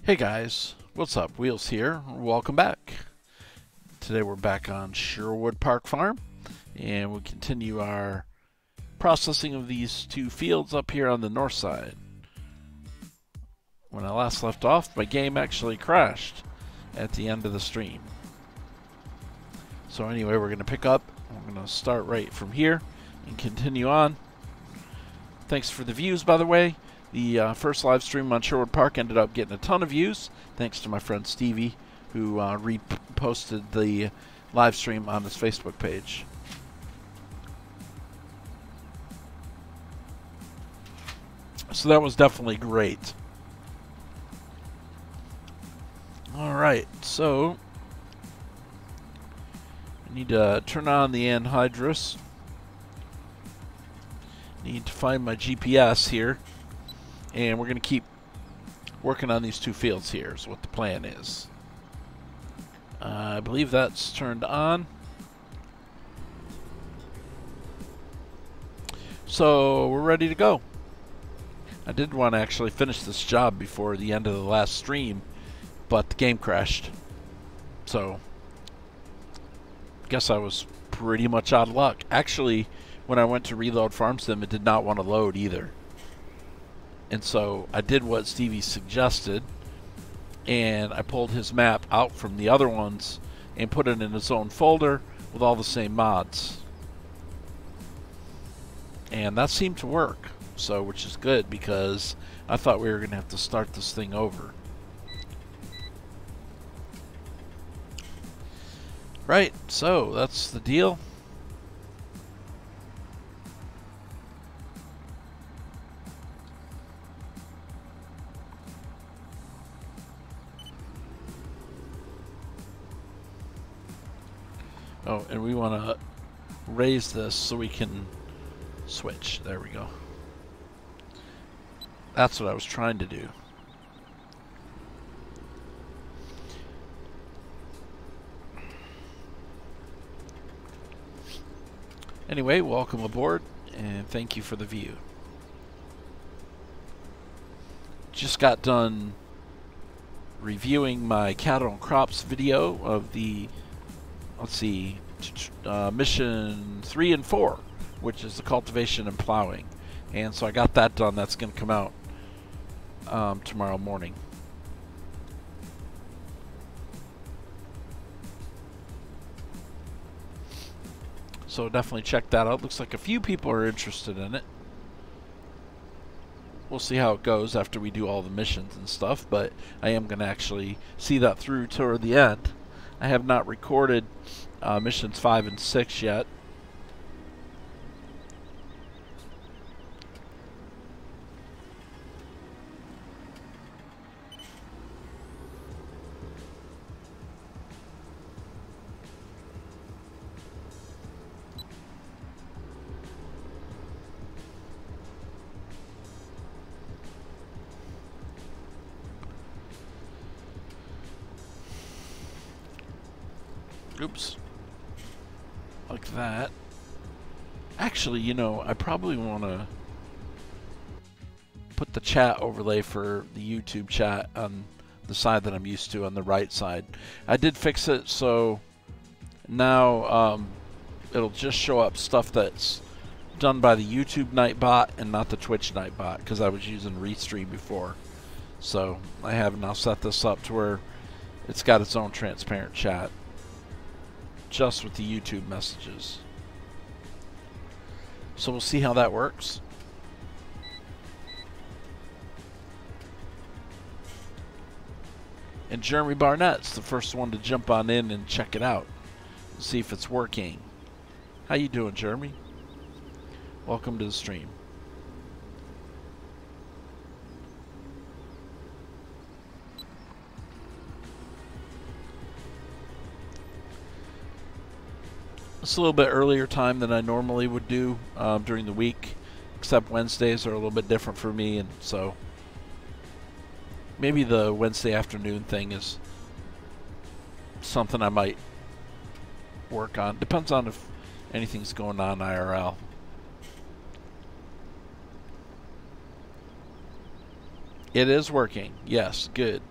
Hey guys, what's up? Wheels here. Welcome back. Today we're back on Sherwood Park Farm, and we'll continue our processing of these two fields up here on the north side. When I last left off, my game actually crashed at the end of the stream. So anyway, we're going to pick up. We're going to start right from here and continue on. Thanks for the views, by the way. The first live stream on Sherwood Park ended up getting a ton of views, thanks to my friend Stevie, who reposted the live stream on his Facebook page. So that was definitely great. Alright, so I need to turn on the anhydrous. Need to find my GPS here. And we're going to keep working on these two fields here is what the plan is. I believe that's turned on. So we're ready to go. I did want to actually finish this job before the end of the last stream, but the game crashed. So I guess I was pretty much out of luck. Actually, when I went to reload Farm Sim, it did not want to load either. And so I did what Stevie suggested, and I pulled his map out from the other ones and put it in its own folder with all the same mods. And that seemed to work, so which is good because I thought we were going to have to start this thing over. Right, so that's the deal. Oh, and we want to raise this so we can switch. There we go. That's what I was trying to do. Anyway, welcome aboard, and thank you for the view. Just got done reviewing my cattle and crops video of the, let's see, mission 3 and 4, which is the cultivation and plowing. And so I got that done. That's going to come out tomorrow morning. So definitely check that out. Looks like a few people are interested in it. We'll see how it goes after we do all the missions and stuff, but I am going to actually see that through toward the end. I have not recorded missions 5 and 6 yet. Oops. Like that. Actually, you know, I probably want to put the chat overlay for the YouTube chat on the side that I'm used to, on the right side. I did fix it so now it'll just show up stuff that's done by the YouTube Nightbot and not the Twitch Nightbot, because I was using Restream before. So I have now set this up to where it's got its own transparent chat, just with the YouTube messages. So we'll see how that works. And Jeremy Barnett's the first one to jump on in and check it out, see if it's working. How you doing, Jeremy? Welcome to the stream. It's a little bit earlier time than I normally would do during the week, except Wednesdays are a little bit different for me, and so maybe the Wednesday afternoon thing is something I might work on. Depends on if anything's going on IRL. It is working. Yes, good.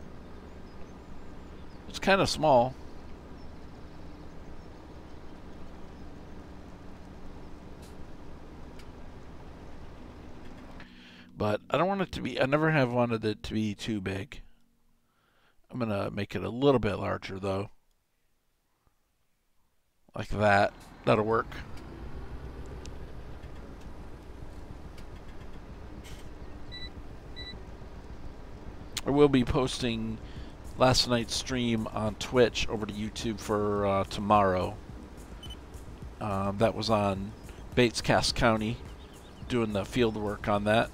kind of small. But I don't want it to be, I never have wanted it to be too big. I'm going to make it a little bit larger though. Like that. That'll work. I will be posting last night's stream on Twitch over to YouTube for tomorrow. That was on Bates Cass County, doing the field work on that.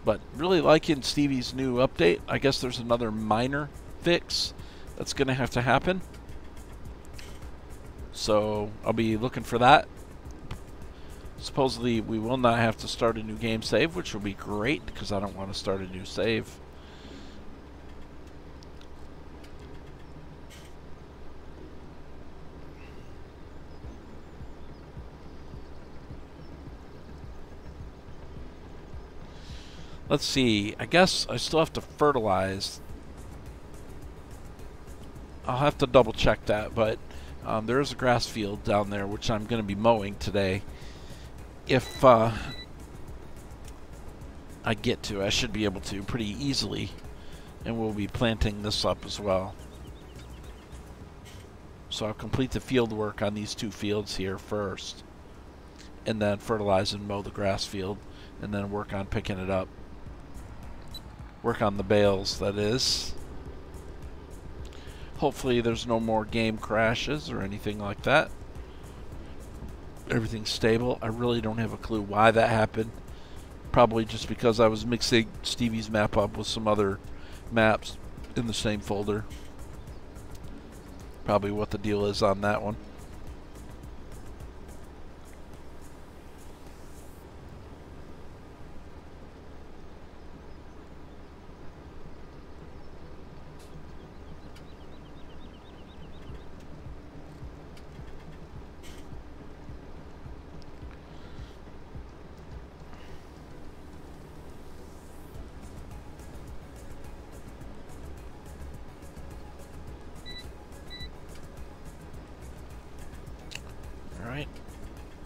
But really liking Stevie's new update. I guess there's another minor fix that's going to have to happen. So I'll be looking for that. Supposedly we will not have to start a new game save, which will be great because I don't want to start a new save. Let's see, I guess I still have to fertilize. I'll have to double check that, but there is a grass field down there which I'm going to be mowing today. If I get to, I should be able to pretty easily, and we'll be planting this up as well. So I'll complete the field work on these two fields here first, and then fertilize and mow the grass field, and then work on picking it up. Work on the bales, that is. Hopefully there's no more game crashes or anything like that. Everything's stable. I really don't have a clue why that happened. Probably just because I was mixing Stevie's map up with some other maps in the same folder. Probably what the deal is on that one.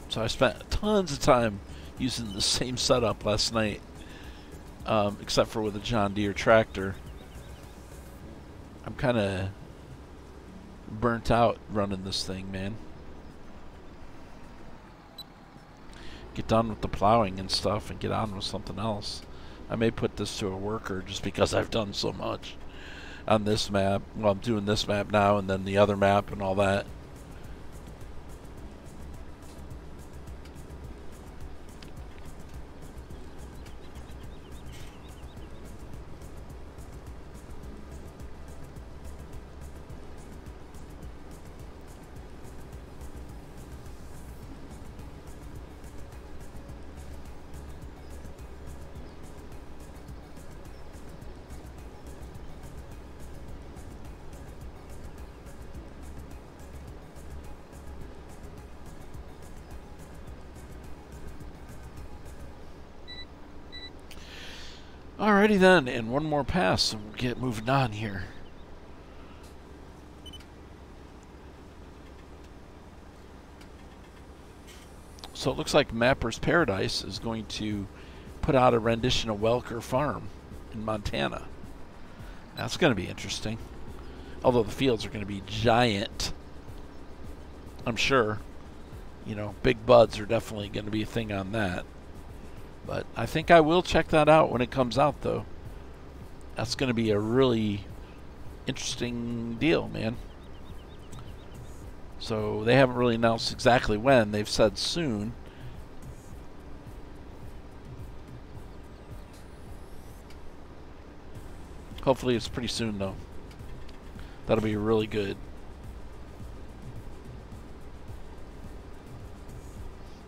So I spent tons of time using the same setup last night, except for with a John Deere tractor. I'm kind of burnt out running this thing, man. Get done with the plowing and stuff and get on with something else. I may put this to a worker just because I've done so much on this map. Well, I'm doing this map now and then the other map and all that. Alrighty then, and one more pass and we'll get moving on here. So it looks like Mapper's Paradise is going to put out a rendition of Welker Farm in Montana. That's going to be interesting. Although the fields are going to be giant, I'm sure. You know, big buds are definitely going to be a thing on that. But I think I will check that out when it comes out, though. That's going to be a really interesting deal, man. So they haven't really announced exactly when. They've said soon. Hopefully it's pretty soon, though. That'll be really good.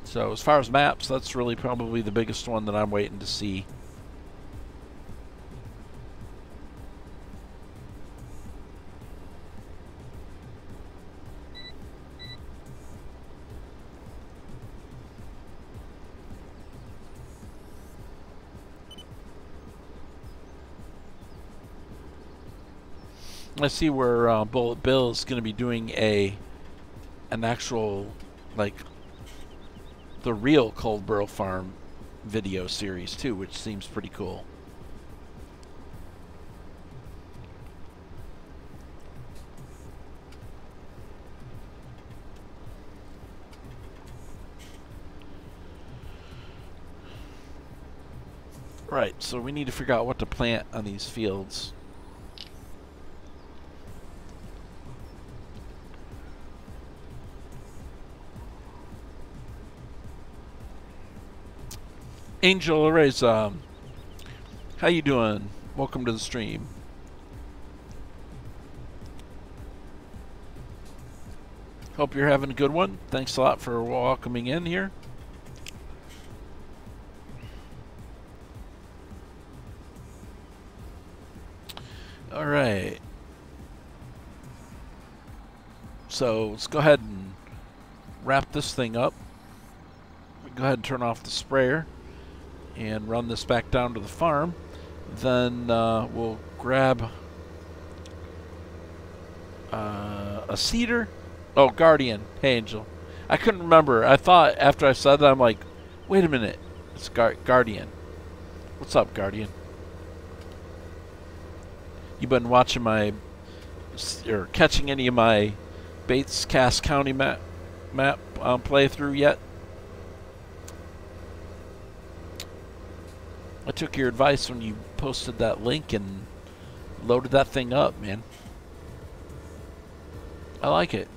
So as far as maps, that's really probably the biggest one that I'm waiting to see. I see where Bullet Bill is going to be doing an actual, like, the real Coldborough Farm video series too, which seems pretty cool. Right, so we need to figure out what to plant on these fields. Angel Arrays, how you doing? Welcome to the stream. Hope you're having a good one. Thanks a lot for welcoming in here. All right. So let's go ahead and wrap this thing up. Go ahead and turn off the sprayer and run this back down to the farm. Then we'll grab a cedar. Oh, Guardian. Hey, Angel. I couldn't remember. I thought after I said that, I'm like, wait a minute. It's Guardian. What's up, Guardian? You been watching my, or catching any of my Bates Cass County map playthrough yet? I took your advice when you posted that link and loaded that thing up, man. I like it.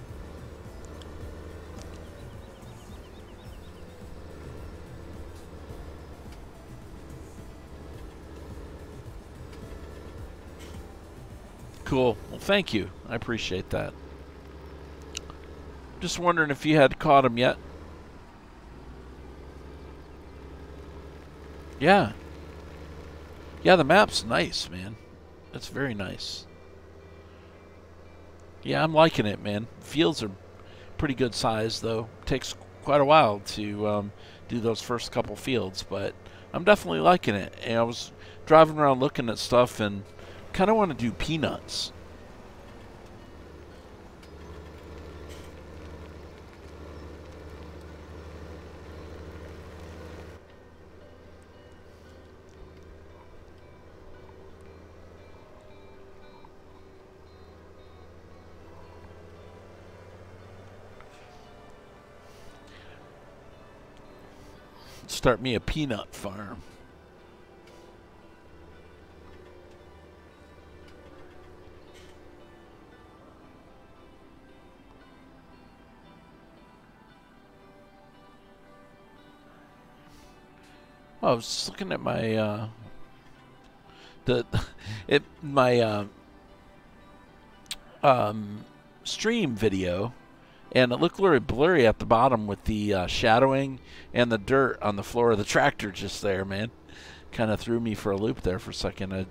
Cool. Well, thank you. I appreciate that. Just wondering if you had caught him yet. Yeah. Yeah, the map's nice, man. It's very nice. Yeah, I'm liking it, man. Fields are pretty good size, though. Takes quite a while to do those first couple fields, but I'm definitely liking it. And I was driving around looking at stuff and kind of want to do peanuts. Start me a peanut farm. Well, I was just looking at my stream video, and it looked very blurry at the bottom with the shadowing and the dirt on the floor of the tractor just there, man. Kind of threw me for a loop there for a second. I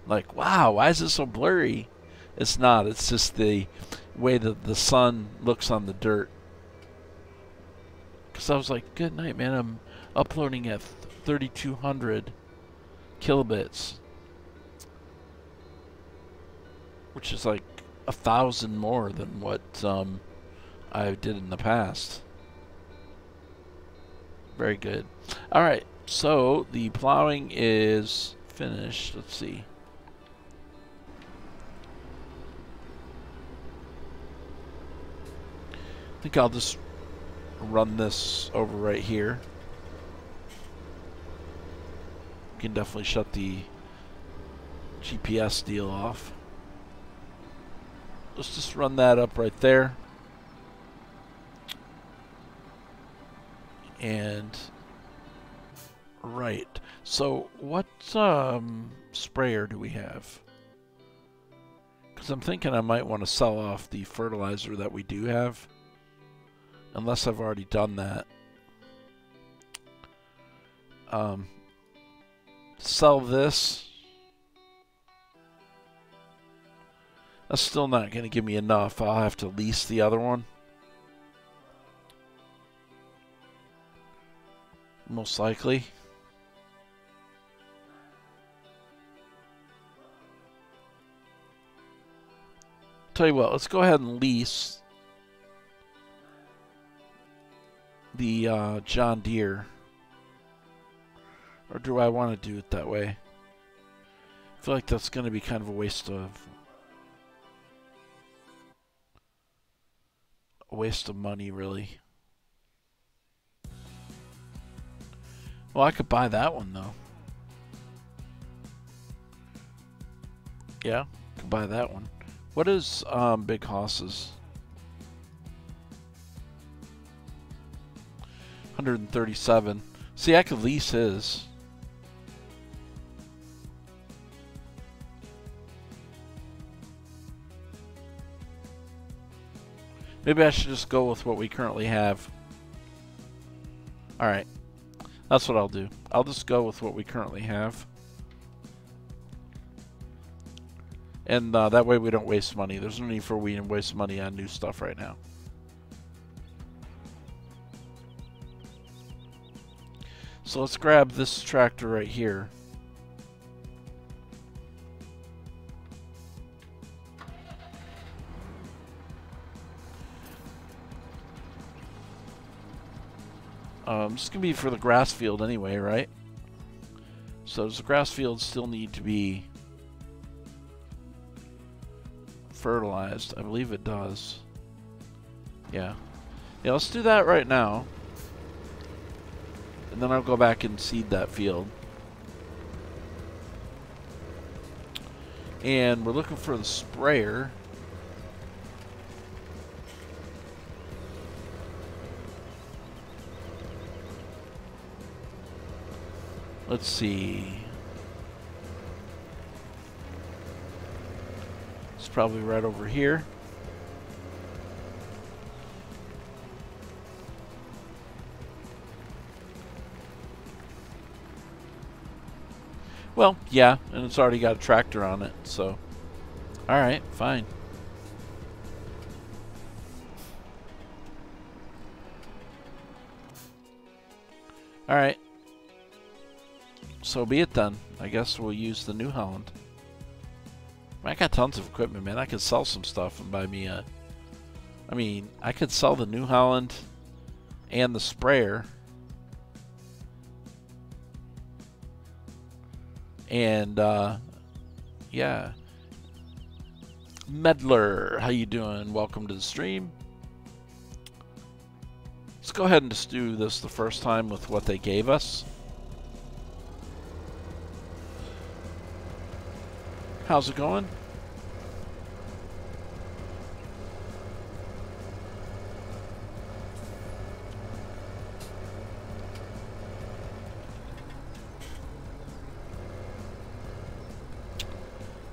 like, wow, why is it so blurry? It's not. It's just the way that the sun looks on the dirt. Because I was like, good night, man. I'm uploading at 3,200 kilobits, which is like 1,000 more than what I did in the past. Very good. All right, so the plowing is finished. Let's see. I think I'll just run this over right here. Can definitely shut the GPS deal off. Let's just run that up right there. And right, so what sprayer do we have? Because I'm thinking I might want to sell off the fertilizer that we do have, unless I've already done that. Sell this. That's still not going to give me enough. I'll have to lease the other one. Most likely. Tell you what, let's go ahead and lease the John Deere. Or do I want to do it that way? I feel like that's going to be kind of a waste of money, really. Well, I could buy that one, though. Yeah, I could buy that one. What is Big Hoss's? 137. See, I could lease his. Maybe I should just go with what we currently have. Alright. That's what I'll do. I'll just go with what we currently have. And that way we don't waste money. There's no need for we to waste money on new stuff right now. So let's grab this tractor right here. It's going to be for the grass field anyway, right? So does the grass field still need to be fertilized? I believe it does. Yeah. Yeah, let's do that right now. And then I'll go back and seed that field. And we're looking for the sprayer. Let's see. It's probably right over here. Well, yeah, and it's already got a tractor on it, so. Alright, fine. Alright. So be it then. I guess we'll use the New Holland. I got tons of equipment, man. I could sell some stuff and buy me a... I mean, I could sell the New Holland and the sprayer. And, yeah. Meddler, how you doing? Welcome to the stream. Let's go ahead and just do this the first time with what they gave us. How's it going?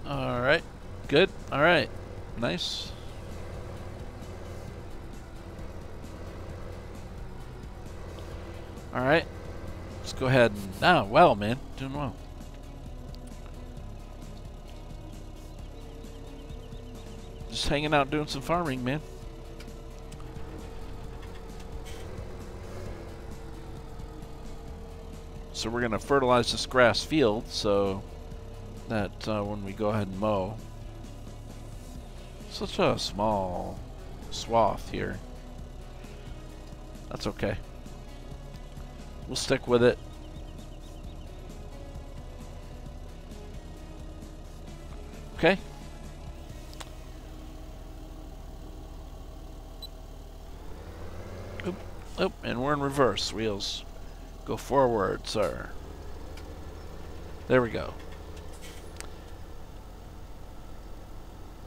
All right. Good. All right. Nice. All right. Let's go ahead and... Ah, well, man. Doing well. Just hanging out doing some farming, man. So we're going to fertilize this grass field so that when we go ahead and mow. Such a small swath here. That's okay. We'll stick with it. Okay. Oop, oop, and we're in reverse. Wheels go forward, sir. There we go.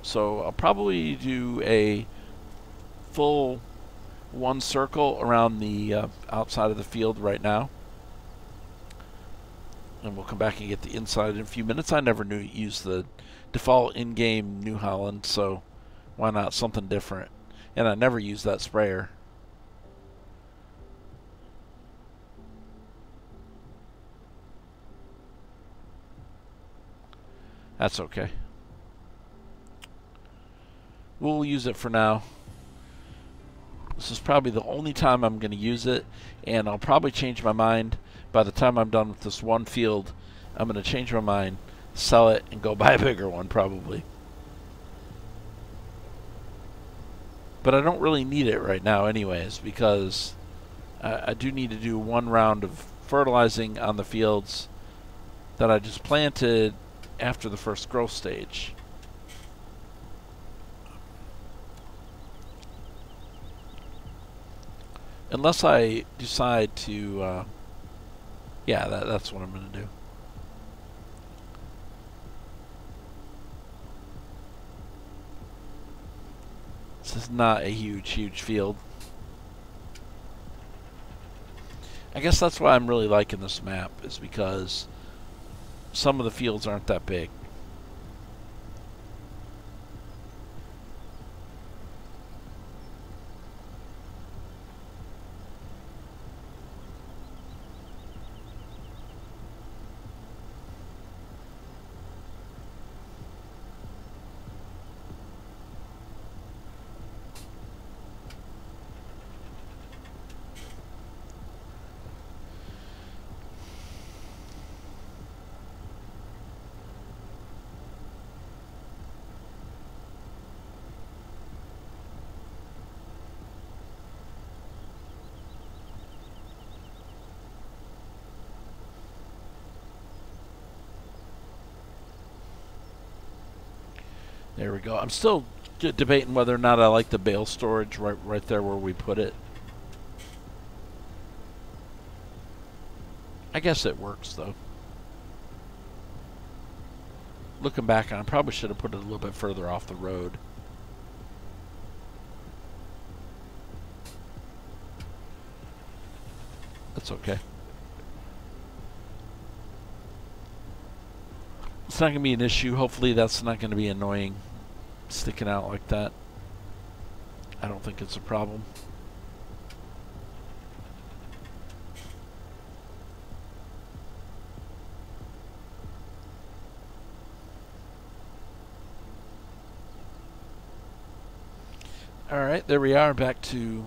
So I'll probably do a full one circle around the outside of the field right now. And we'll come back and get the inside in a few minutes. I never used the default in-game New Holland, so why not something different? And I never used that sprayer. That's okay. We'll use it for now. This is probably the only time I'm going to use it, and I'll probably change my mind by the time I'm done with this one field. I'm going to change my mind, sell it, and go buy a bigger one probably. But I don't really need it right now anyways, because I do need to do one round of fertilizing on the fields that I just planted after the first growth stage. Unless I decide to, yeah, that's what I'm going to do. This is not a huge field. I guess that's why I'm really liking this map, is because some of the fields aren't that big. There we go. I'm still debating whether or not I like the bale storage right there where we put it. I guess it works though. Looking back on, I probably should have put it a little bit further off the road. That's okay. It's not going to be an issue. Hopefully that's not going to be annoying, sticking out like that. I don't think it's a problem. Alright, there we are, back to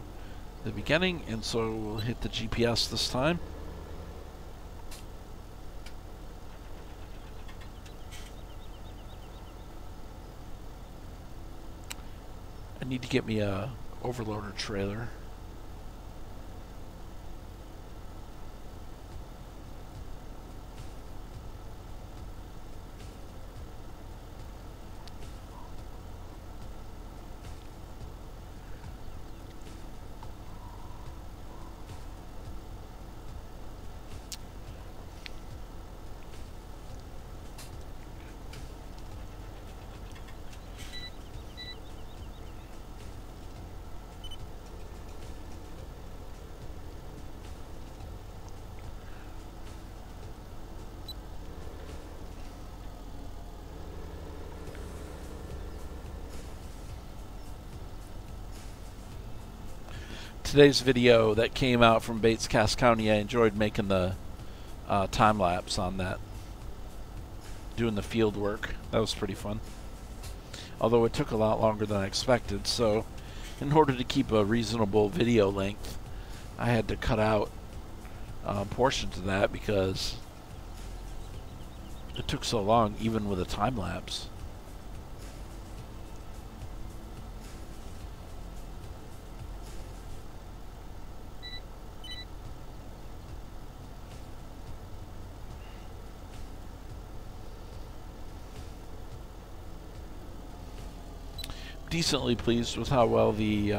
the beginning, and so we'll hit the GPS this time. I need to get me a overloader trailer. Today's video that came out from Bates Cass County, I enjoyed making the time lapse on that, doing the field work. That was pretty fun, although it took a lot longer than I expected. So in order to keep a reasonable video length, I had to cut out portions of that because it took so long, even with a time lapse. Decently pleased with how well the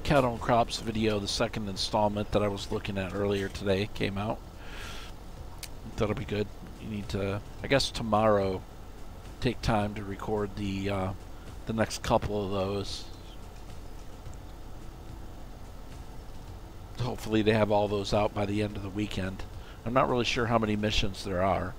cattle and crops video, the second installment that I was looking at earlier today, came out. That'll be good. You need to, I guess tomorrow, take time to record the next couple of those. Hopefully they have all those out by the end of the weekend. I'm not really sure how many missions there are.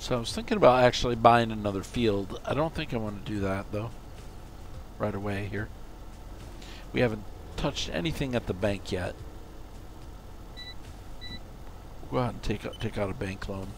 So I was thinking about actually buying another field. I don't think I want to do that though. Right away here. We haven't touched anything at the bank yet. We'll go ahead and take out a bank loan.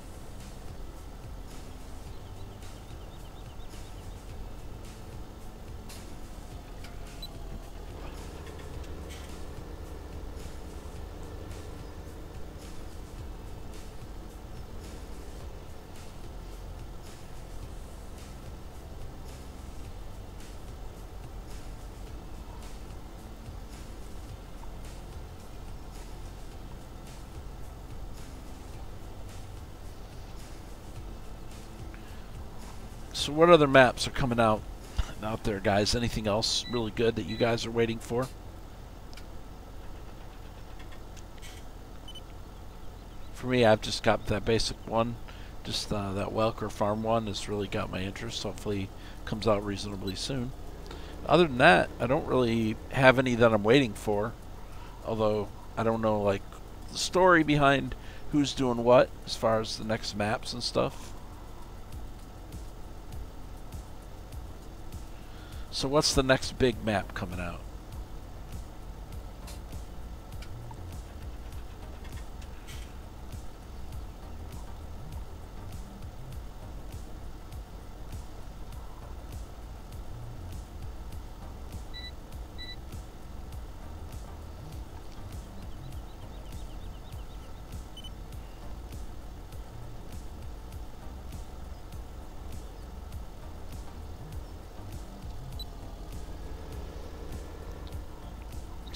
So what other maps are coming out there, guys? Anything else really good that you guys are waiting for? For me, I've just got that basic one. Just that Welker Farm one has really got my interest. Hopefully comes out reasonably soon. Other than that, I don't really have any that I'm waiting for. Although, I don't know, like, the story behind who's doing what as far as the next maps and stuff. So what's the next big map coming out?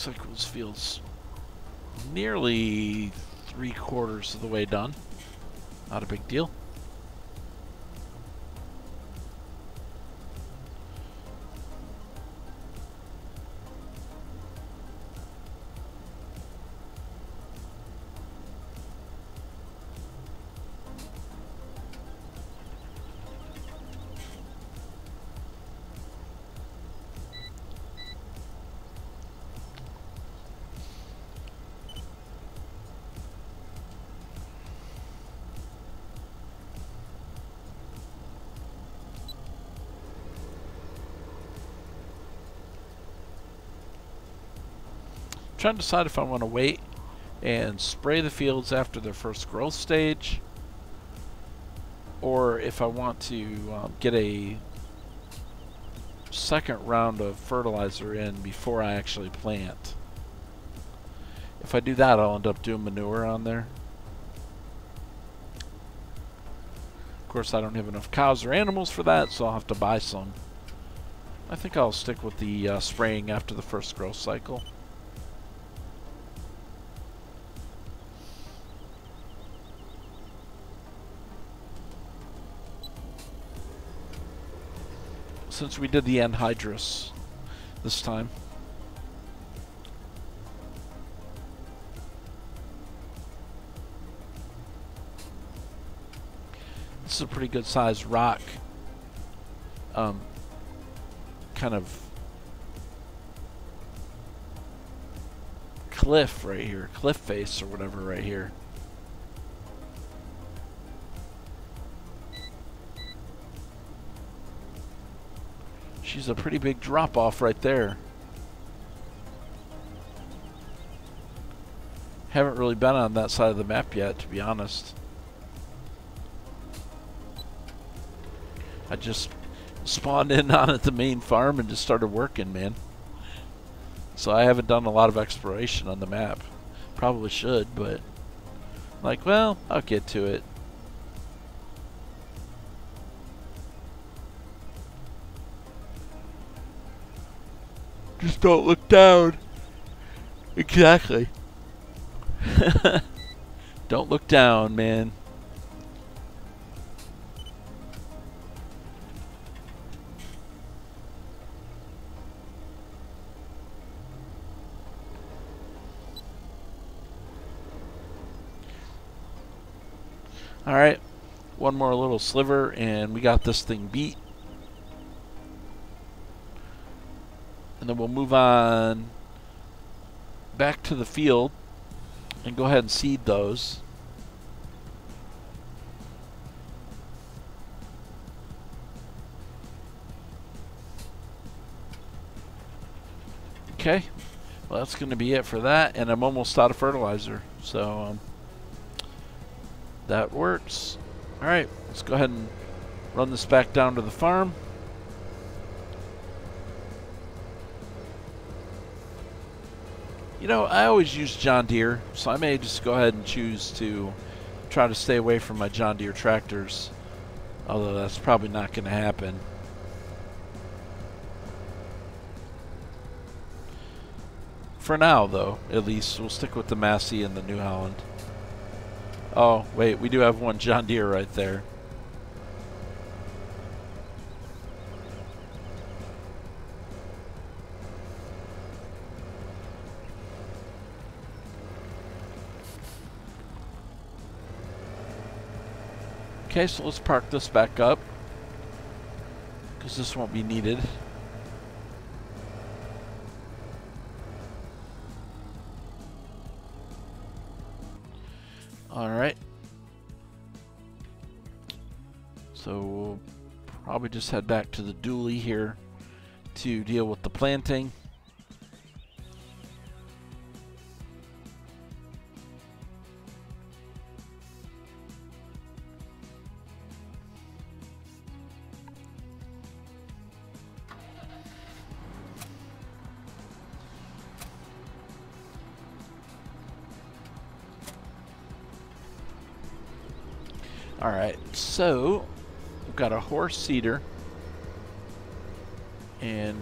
Looks like this field's nearly 3/4 of the way done. Not a big deal. Trying to decide if I want to wait and spray the fields after their first growth stage, or if I want to get a second round of fertilizer in before I actually plant. If I do that, I'll end up doing manure on there. Of course, I don't have enough cows or animals for that, so I'll have to buy some. I think I'll stick with the spraying after the first growth cycle. Since we did the anhydrous this time. This is a pretty good sized rock. Kind of cliff right here. Cliff face or whatever right here. She's a pretty big drop off right there. Haven't really been on that side of the map yet, to be honest. I just spawned in on at the main farm and just started working, man. So I haven't done a lot of exploration on the map. Probably should, but like, well, I'll get to it. Just don't look down. Exactly. Don't look down, man. Alright, one more little sliver and we got this thing beat. And then we'll move on back to the field and go ahead and seed those. Okay, well that's going to be it for that, and I'm almost out of fertilizer, so that works. Alright, let's go ahead and run this back down to the farm. You know, I always use John Deere, so I may just go ahead and choose to try to stay away from my John Deere tractors, although that's probably not going to happen. For now, though, at least, we'll stick with the Massey and the New Holland. Oh, wait, we do have one John Deere right there. Okay, so let's park this back up, because this won't be needed. Alright. So we'll probably just head back to the dually here to deal with the planting. Alright, so we've got a horse seeder, and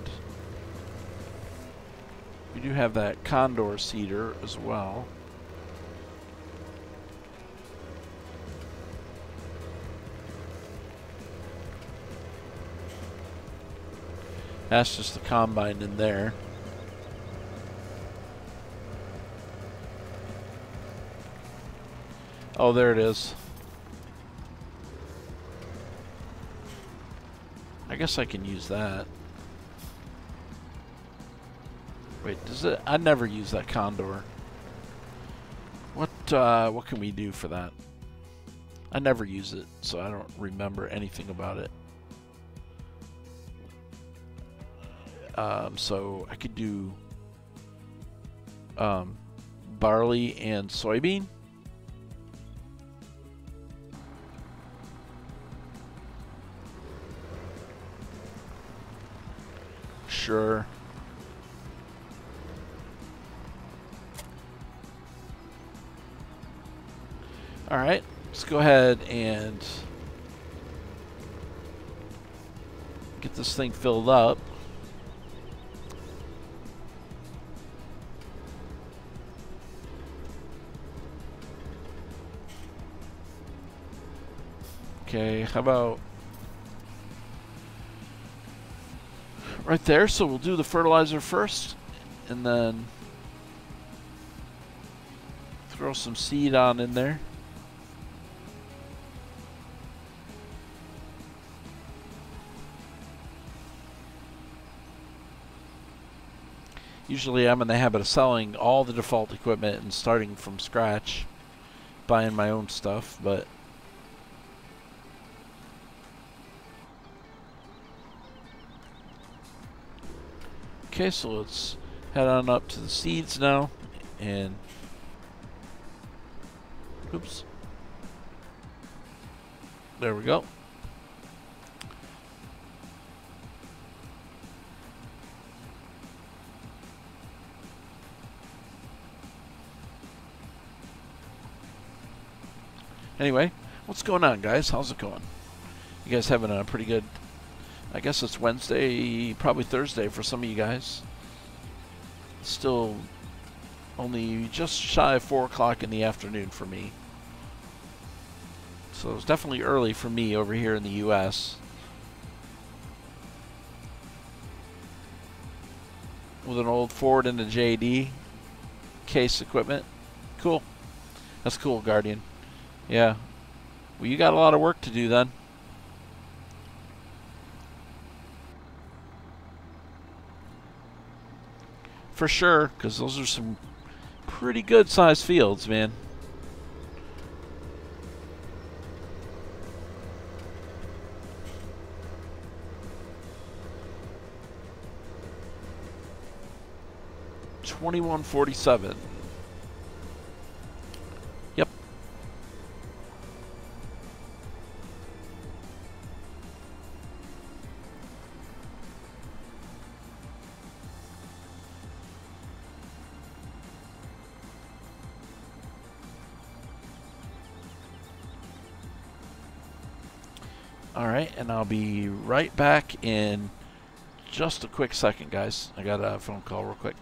we do have that condor seeder as well. That's just the combine in there. Oh, there it is. I guess I can use that. Wait, does it? I never use that condor. What can we do for that? I never use it, so I don't remember anything about it. So I could do barley and soybean. Sure. All right, let's go ahead and get this thing filled up. Okay, how about right there? So we'll do the fertilizer first, and then throw some seed on in there. Usually I'm in the habit of selling all the default equipment and starting from scratch, buying my own stuff, but okay, so let's head on up to the seeds now, and oops, there we go. Anyway, what's going on, guys? How's it going? You guys having a pretty good, I guess it's Wednesday, probably Thursday for some of you guys. Still only just shy of 4 o'clock in the afternoon for me. So it's definitely early for me over here in the US. With an old Ford and a JD case equipment. Cool. That's cool, Guardian. Yeah. Well, you got a lot of work to do then. For sure, because those are some pretty good sized fields, man. 2147. Yep. Alright, and I'll be right back in just a quick second, guys. I got a phone call real quick.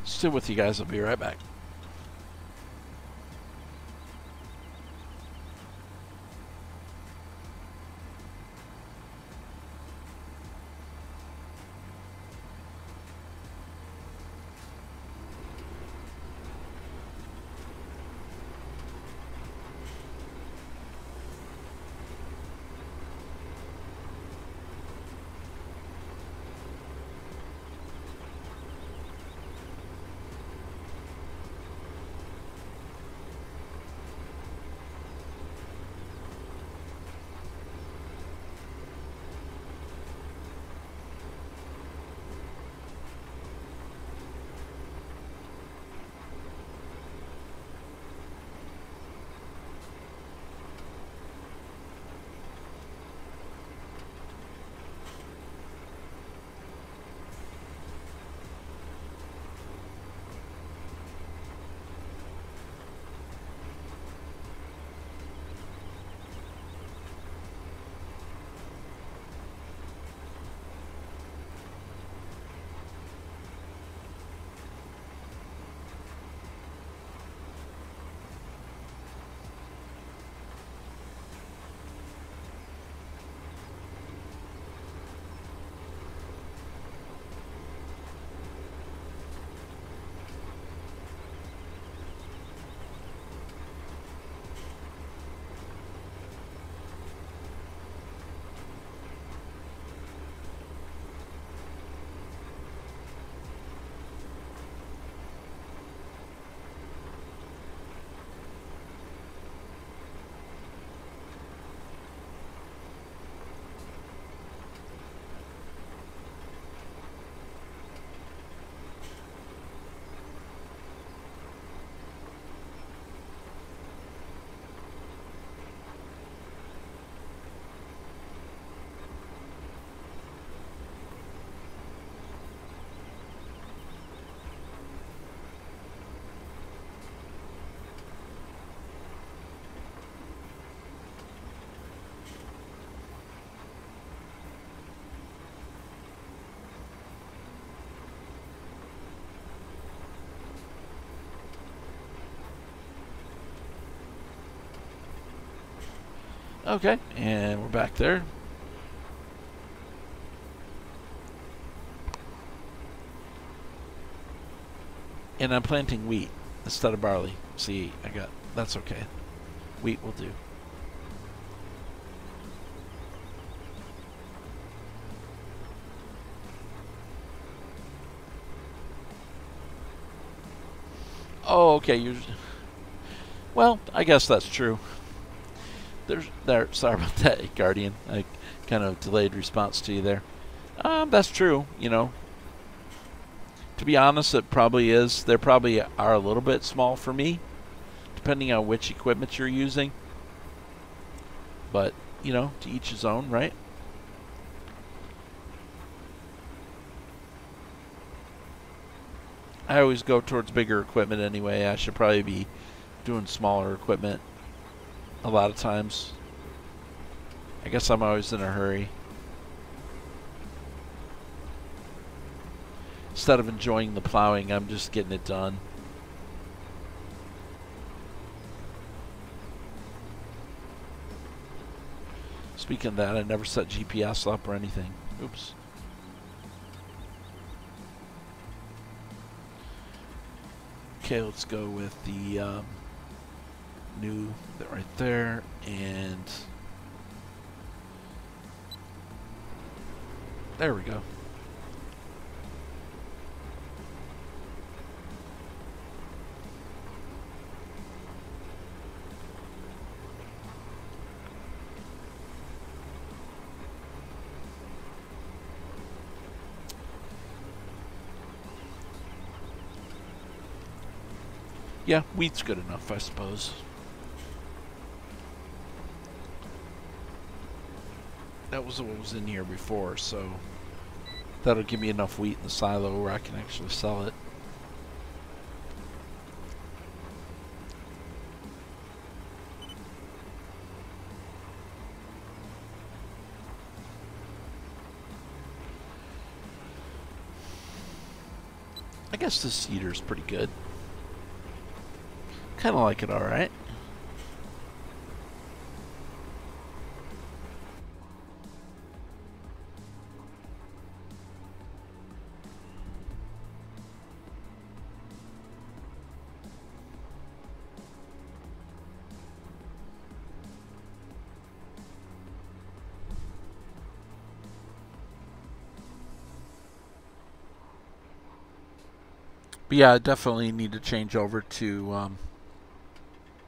Still with you guys. I'll be right back. Okay, and we're back there. And I'm planting wheat instead of barley. See, that's okay. Wheat will do. Oh, okay. Well, I guess that's true. Sorry about that, Guardian. I kind of delayed response to you there. That's true. You know, to be honest, it probably is. They probably are a little bit small for me, depending on which equipment you're using. But you know, to each his own, right? I always go towards bigger equipment anyway. I should probably be doing smaller equipment a lot of times. I guess I'm always in a hurry. Instead of enjoying the plowing, I'm just getting it done. Speaking of that, I never set GPS up or anything. Oops. Okay, let's go with the new that right there, and there we go. Yeah, wheat's good enough, I suppose. That was what was in here before, so that'll give me enough wheat in the silo where I can actually sell it. I guess this seeder's pretty good. Kind of like it, alright. But yeah, I definitely need to change over to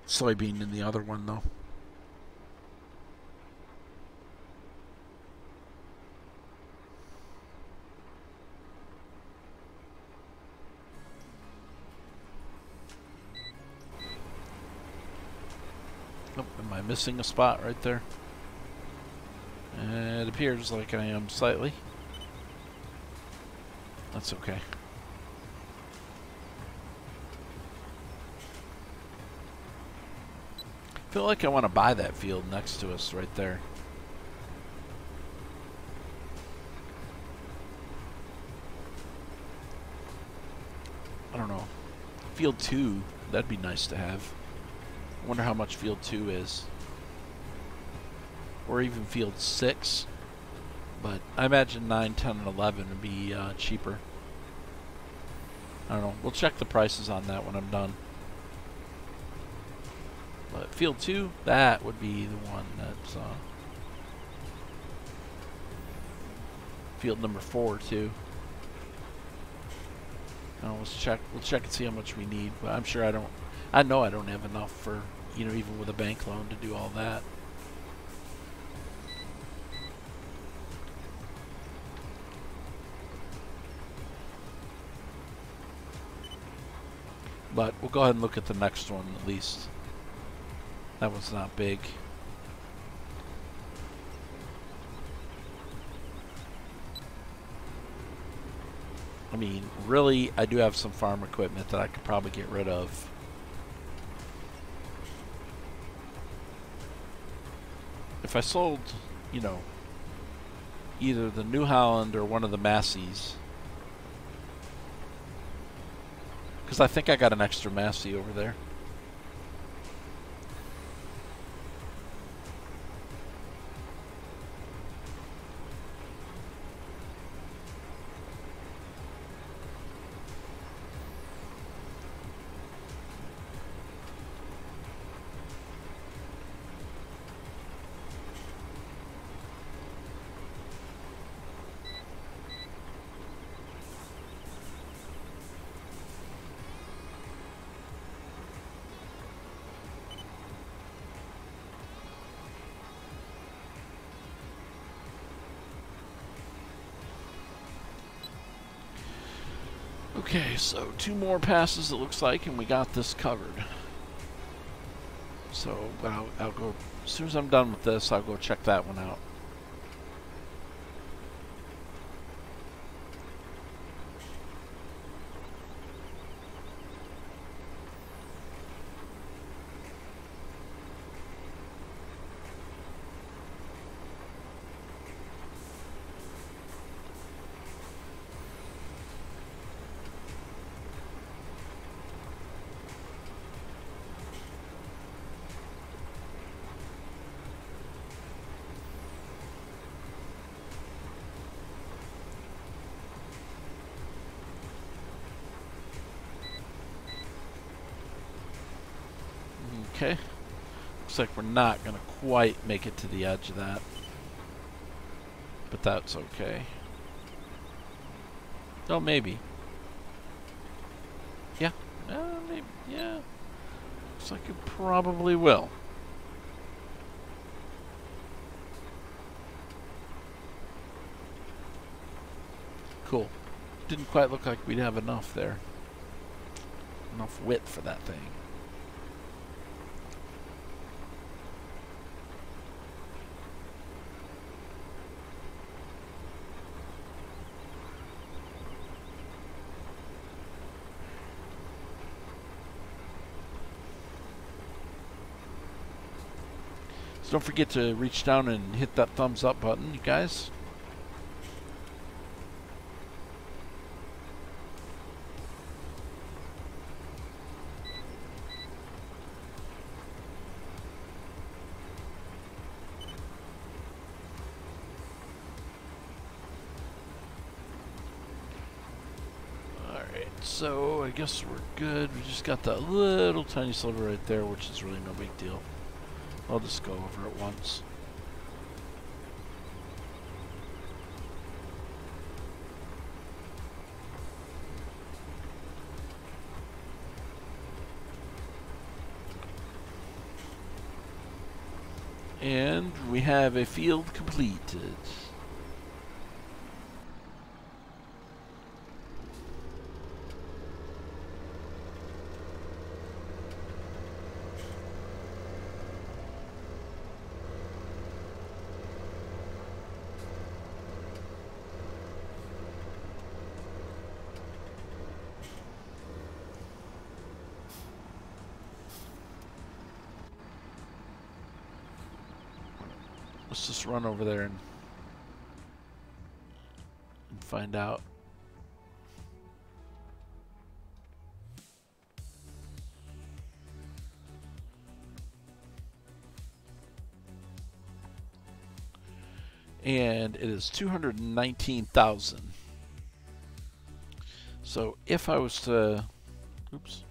soybean in the other one, though. Oh, am I missing a spot right there? It appears like I am slightly. That's okay. I feel like I want to buy that field next to us right there. I don't know. Field 2, that'd be nice to have. I wonder how much field 2 is. Or even field 6. But I imagine 9, 10, and 11 would be cheaper. I don't know. We'll check the prices on that when I'm done. But field 2, that would be the one that's field number 4 too. Let's check. We'll check and see how much we need. But I'm sure I know I don't have enough for, you know, even with a bank loan to do all that. But we'll go ahead and look at the next one at least. That one's not big. I mean, really, I do have some farm equipment that I could probably get rid of. If I sold, you know, either the New Holland or one of the Masseys, because I think I got an extra Massey over there. Okay, so 2 more passes it looks like, and we got this covered. So I'll go, as soon as I'm done with this, I'll go check that one out. Okay. Looks like we're not going to quite make it to the edge of that. But that's okay. Oh, maybe. Yeah. Maybe. Yeah. Looks like it probably will. Cool. Didn't quite look like we'd have enough there. Enough width for that thing. So don't forget to reach down and hit that thumbs up button, you guys. Alright, so I guess we're good. We just got that little tiny sliver right there, which is really no big deal. I'll just go over it once. And we have a field completed. Let's just run over there and find out. And it is 219,000. So if I was to, oops,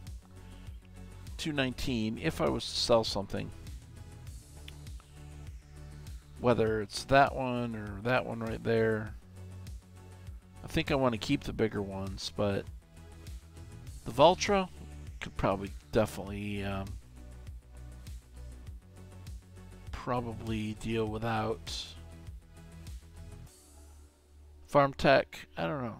219, if I was to sell something, whether it's that one or that one right there, I think I want to keep the bigger ones, but the Vultra could probably definitely deal without. Farm Tech, I don't know.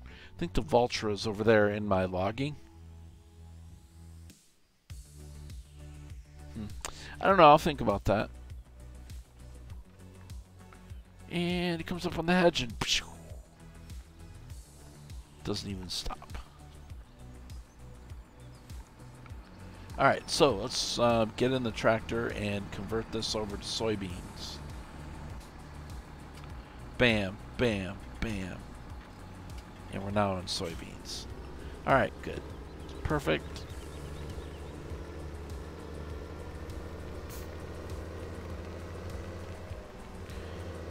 I think the Vultra is over there in my logging. I don't know, I'll think about that. And it comes up on the hedge and doesn't even stop. Alright, so let's get in the tractor and convert this over to soybeans. Bam, bam, bam. And we're now on soybeans. Alright, good. Perfect.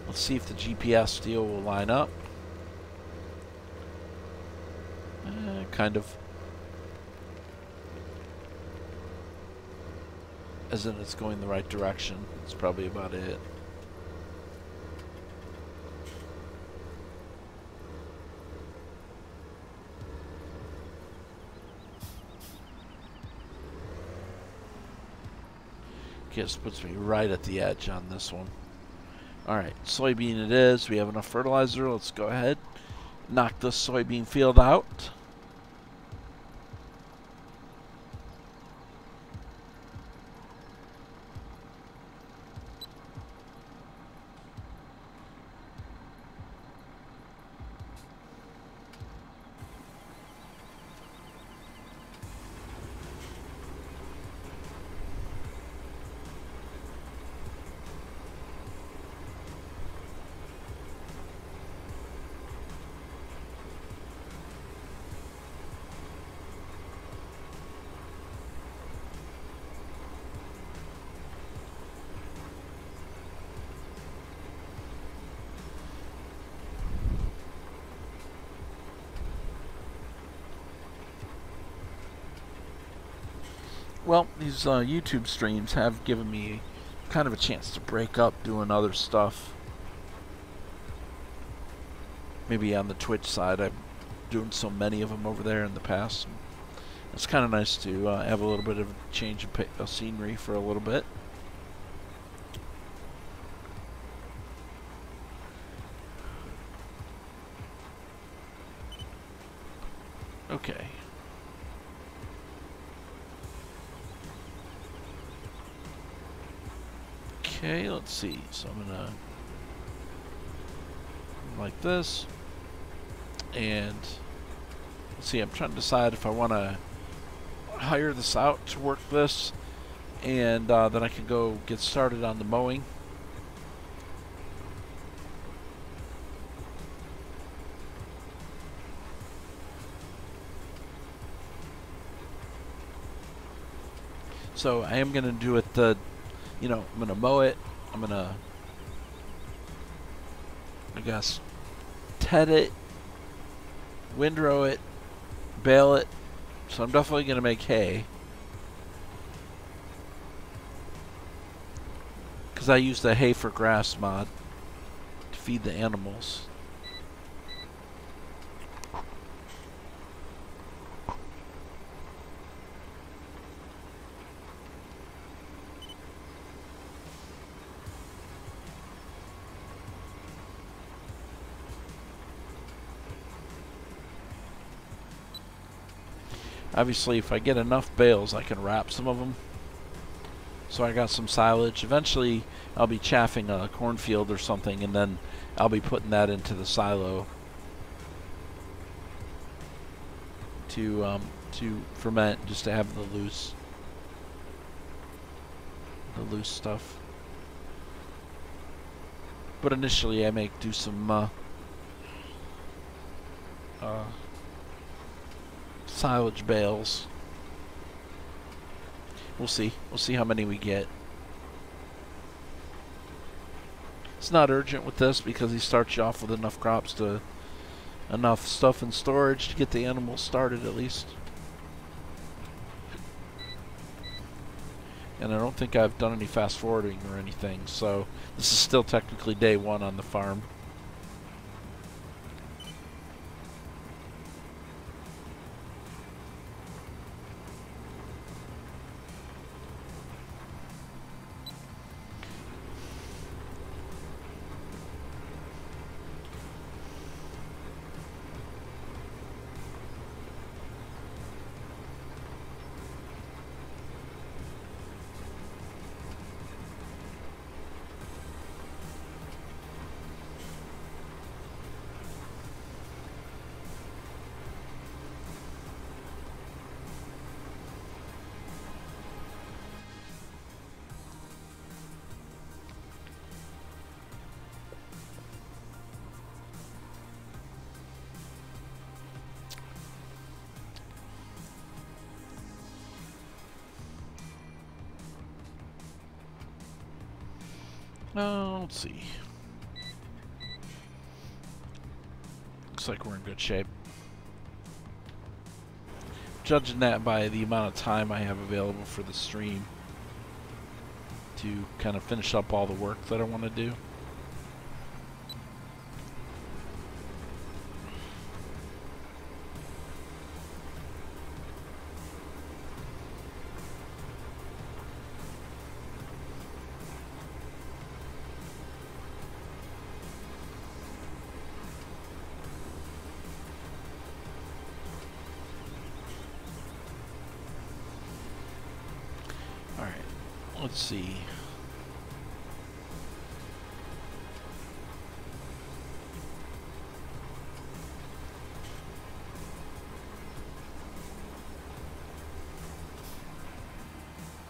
Let's see if the GPS deal will line up. Kind of. As in it's going the right direction. That's probably about it. guess puts me right at the edge on this one. Alright, soybean it is. We have enough fertilizer. Let's go ahead. Knock this soybean field out. Well, these YouTube streams have given me kind of a chance to break up doing other stuff. Maybe on the Twitch side, I'm doing so many of them over there in the past. It's kind of nice to have a little bit of a change of scenery for a little bit. Okay. Okay, let's see. So I'm gonna like this, and let's see. I'm trying to decide if I want to hire this out to work this, and then I can go get started on the mowing. So I am gonna do it you know, I'm gonna mow it. I'm gonna, I guess, ted it, windrow it, bale it. So I'm definitely gonna make hay, because I use the hay for grass mod to feed the animals. Obviously, if I get enough bales, I can wrap some of them. So I got some silage. Eventually, I'll be chaffing a cornfield or something, and then I'll be putting that into the silo to ferment, just to have the loose stuff. But initially, I may do some silage bales. We'll see. We'll see how many we get. It's not urgent with this because he starts you off with enough crops to enough stuff in storage to get the animals started at least. And I don't think I've done any fast forwarding or anything, so this is still technically day one on the farm. Let's see. Looks like we're in good shape. Judging that by the amount of time I have available for the stream to kind of finish up all the work that I want to do. Let's see.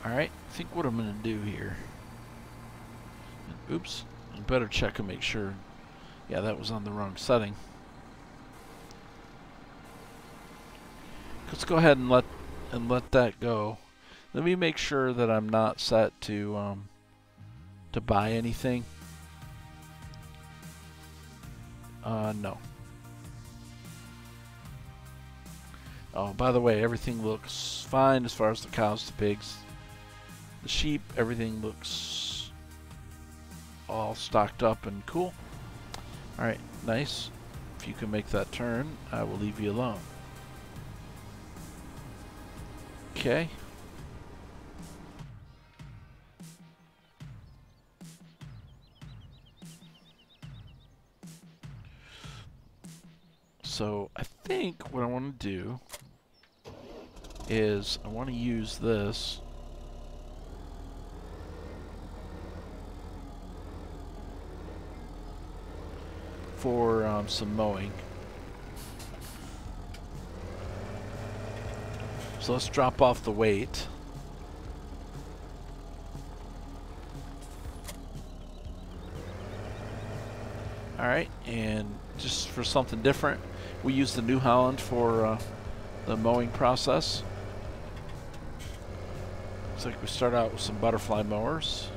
Alright, I think what I'm going to do here. Oops, I better check and make sure. Yeah, that was on the wrong setting. Let's go ahead and let that go. Let me make sure that I'm not set to buy anything. No. Oh, by the way, everything looks fine as far as the cows, the pigs, the sheep. Everything looks all stocked up and cool. Alright, nice. If you can make that turn, I will leave you alone. Okay. So I think what I want to do is I want to use this for some mowing. So let's drop off the weight. Alright, and just for something different, we use the New Holland for the mowing process. Looks like we start out with some butterfly mowers.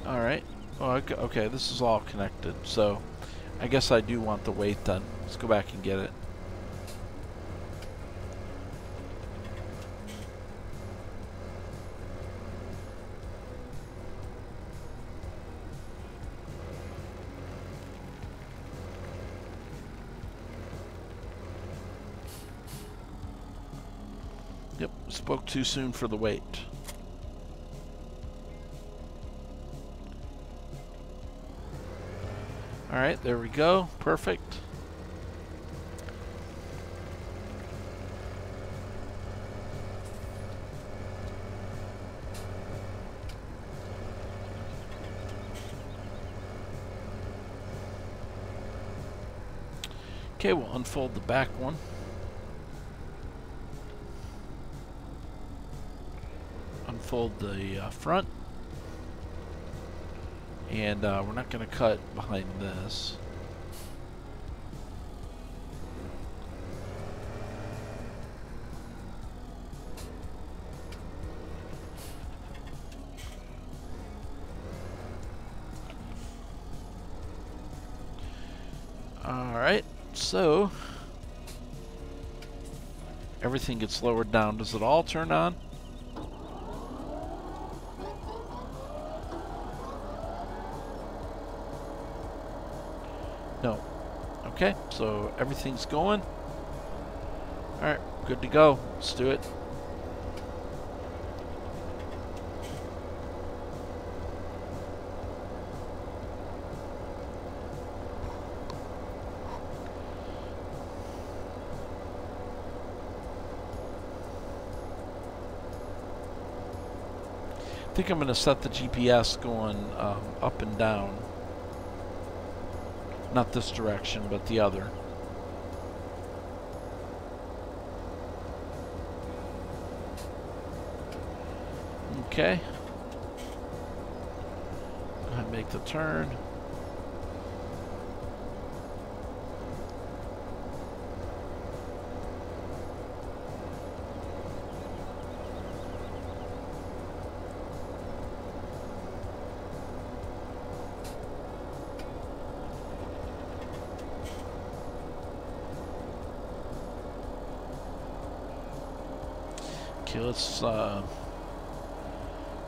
Alright, oh, okay, this is all connected, so I guess I do want the weight then. Let's go back and get it. Yep, spoke too soon for the weight. Alright, there we go. Perfect. Okay, we'll unfold the back one. Unfold the front. And we're not going to cut behind this. Alright, so everything gets lowered down. Does it all turn on? No. Okay, so everything's going. Alright, good to go. Let's do it. I think I'm going to set the GPS going up and down. Not this direction, but the other. Okay. Go ahead and make the turn. Okay, let's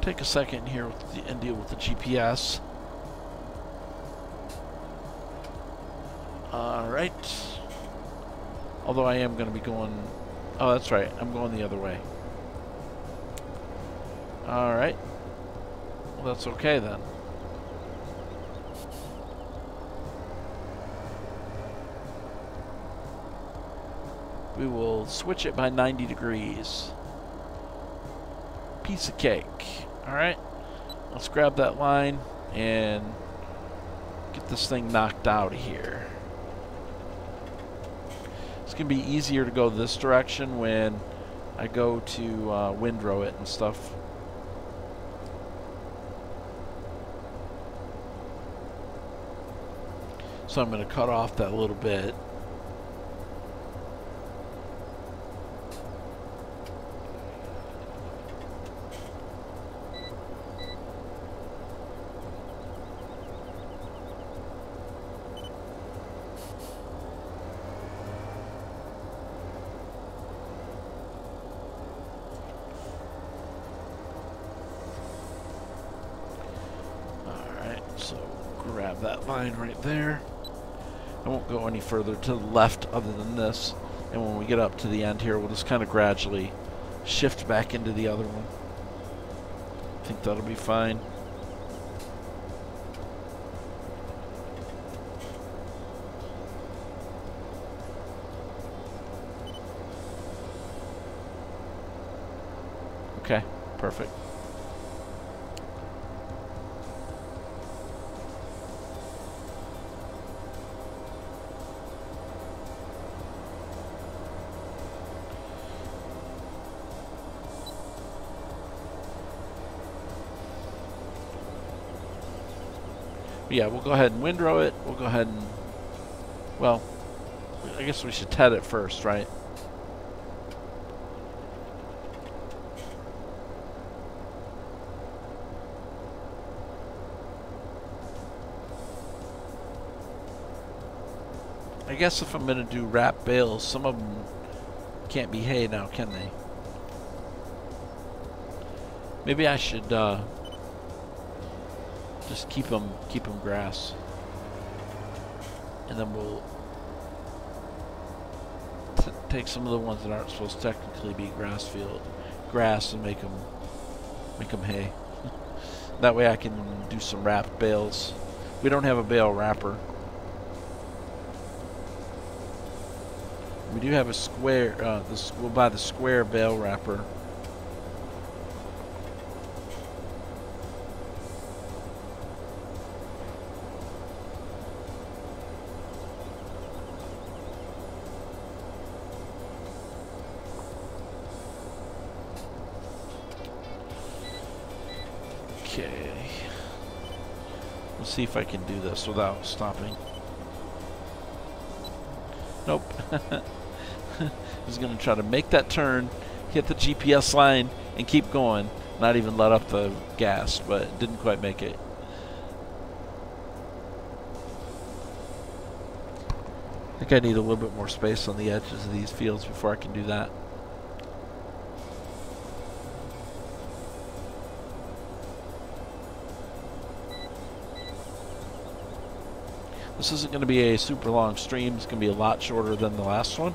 take a second here and deal with the GPS. Alright. Although I am going to be going... Oh, that's right. I'm going the other way. Alright. Well, that's okay then. We will switch it by 90 degrees. Piece of cake. Alright. Let's grab that line and get this thing knocked out of here. It's going to be easier to go this direction when I go to windrow it and stuff. So I'm going to cut off that little bit. Grab that line right there. I won't go any further to the left other than this. And when we get up to the end here, we'll just kind of gradually shift back into the other one. I think that'll be fine. Okay, perfect. Yeah, we'll go ahead and windrow it. We'll go ahead and, well, I guess we should ted it first, right? I guess if I'm going to do wrap bales, some of them can't be hay now, can they? Maybe I should just keep them grass, and then we'll take some of the ones that aren't supposed to technically be grass and make them hay. That way I can do some wrapped bales. We don't have a bale wrapper. We do have a square. We'll buy the square bale wrapper. Okay. Let's see if I can do this without stopping. Nope. I was going to try to make that turn, hit the GPS line, and keep going. Not even let up the gas, but didn't quite make it. I think I need a little bit more space on the edges of these fields before I can do that. This isn't going to be a super long stream. It's going to be a lot shorter than the last one.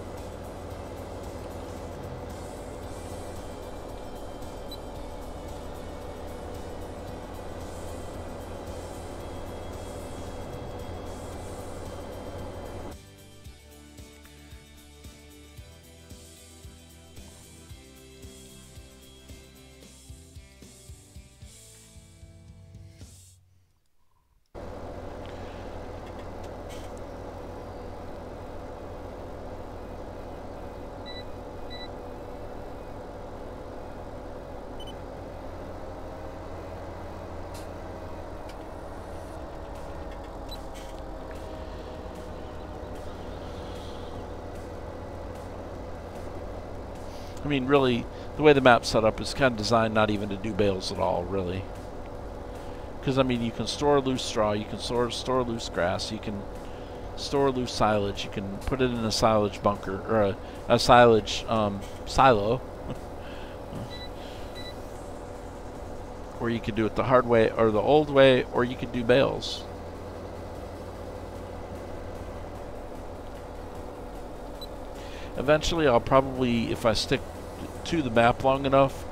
I mean, really, the way the map's set up is kind of designed not even to do bales at all, really. Because, I mean, you can store loose straw, you can store loose grass, you can store loose silage, you can put it in a silage bunker, or a silage silo. Or you could do it the hard way, or the old way, or you could do bales. Eventually, I'll probably, if I stick to the map long enough,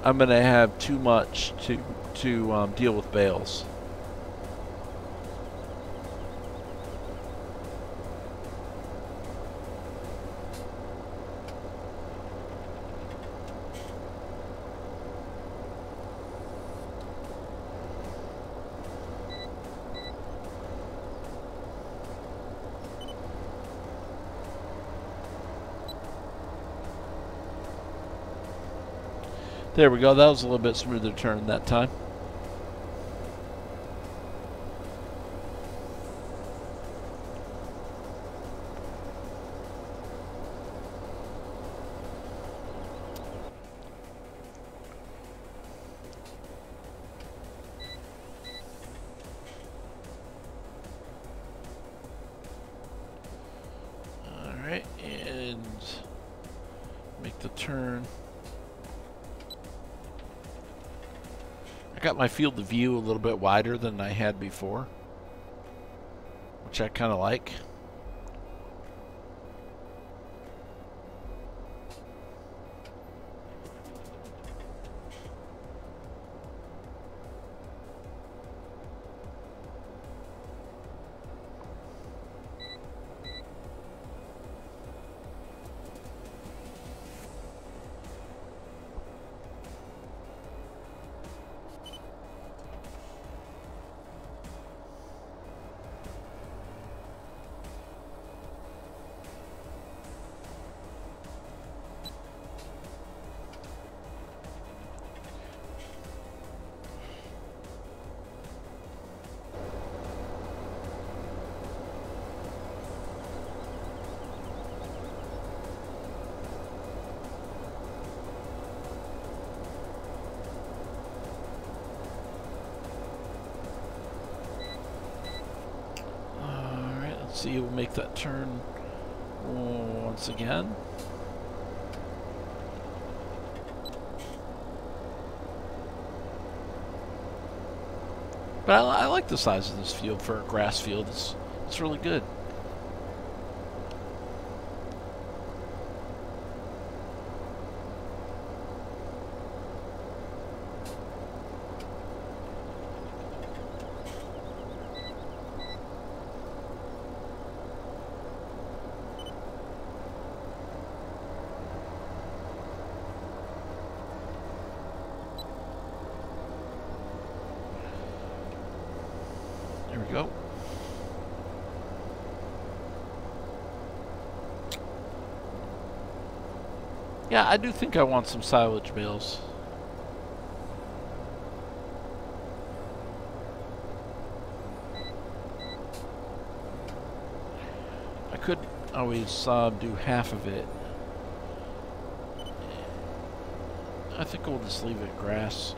I'm going to have too much to deal with bales. There we go. That was a little bit smoother turn that time. All right, and make the turn. I got my field of view a little bit wider than I had before, which I kind of like. See, we'll make that turn once again. But I like the size of this field for a grass field. It's really good. There we go. Yeah, I do think I want some silage bales. I could always do half of it. I think we'll just leave it grass.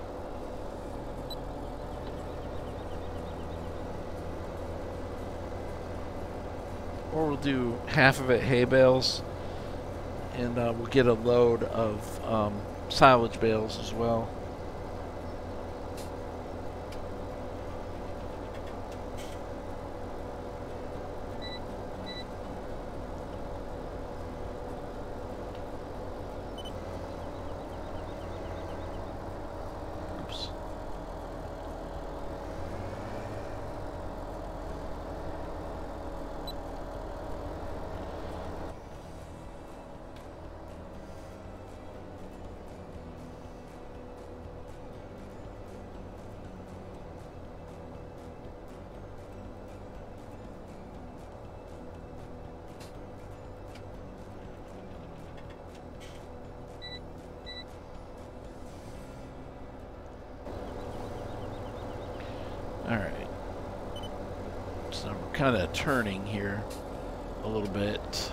Or we'll do half of it hay bales, and we'll get a load of silage bales as well. Oops. Alright, so we're kind of turning here a little bit.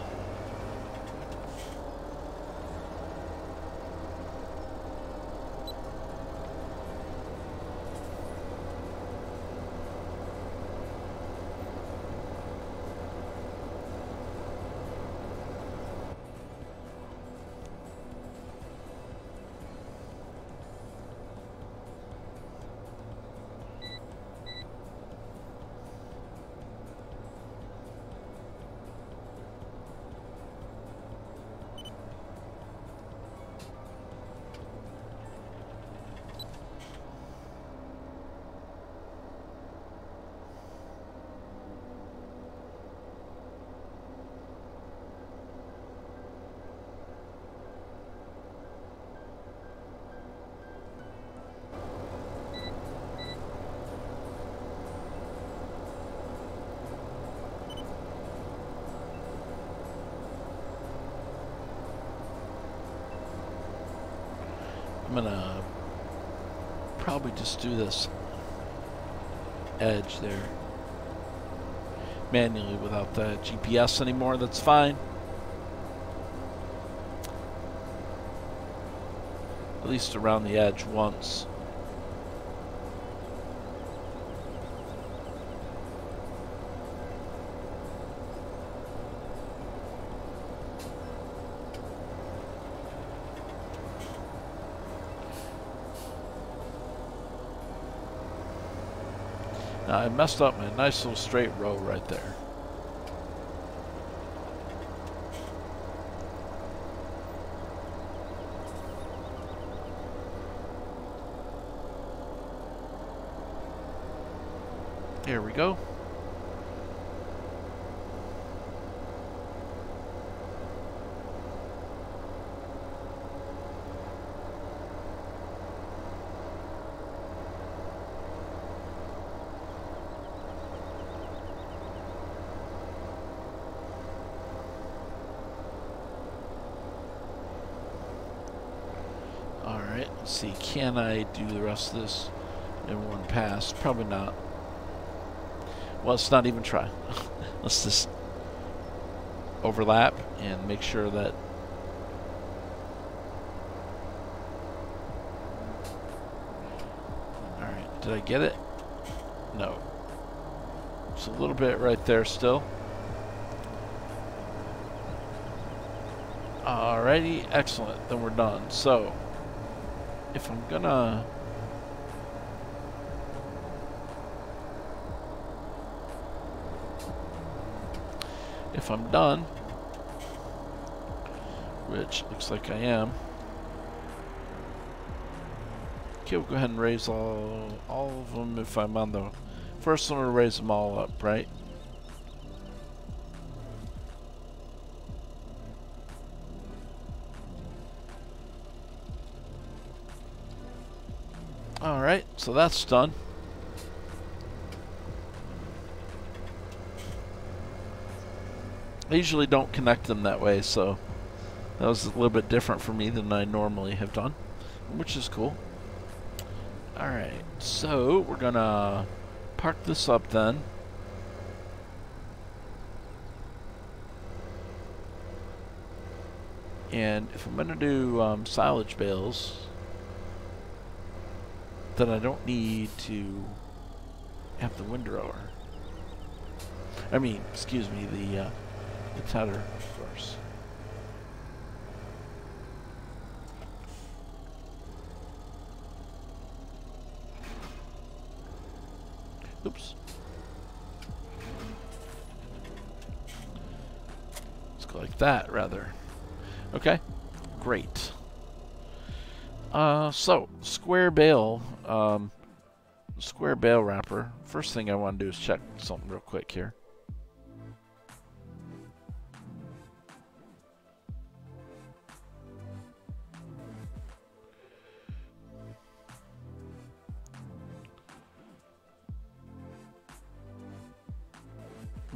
I'm gonna probably just do this edge there manually without the GPS anymore. That's fine. At least around the edge once. Now I messed up my nice little straight row right there. Here we go. Alright, let's see. Can I do the rest of this in one pass? Probably not. Well, let's not even try. Let's just overlap and make sure that alright, did I get it? No. It's a little bit right there still. Alrighty, excellent. Then we're done. So, if I'm gonna... If I'm done, which looks like I am, okay, we'll go ahead and raise all of them. If I'm on the first one, we'll raise them all up, right? Alright, so that's done. I usually don't connect them that way, so that was a little bit different for me than I normally have done, which is cool. Alright, so we're gonna park this up then. And if I'm gonna do silage bales, then I don't need to have the windrower. I mean, excuse me, the tether, of course. Oops. Let's go like that, rather. Okay, great. So, square bale wrapper. First thing I want to do is check something real quick here.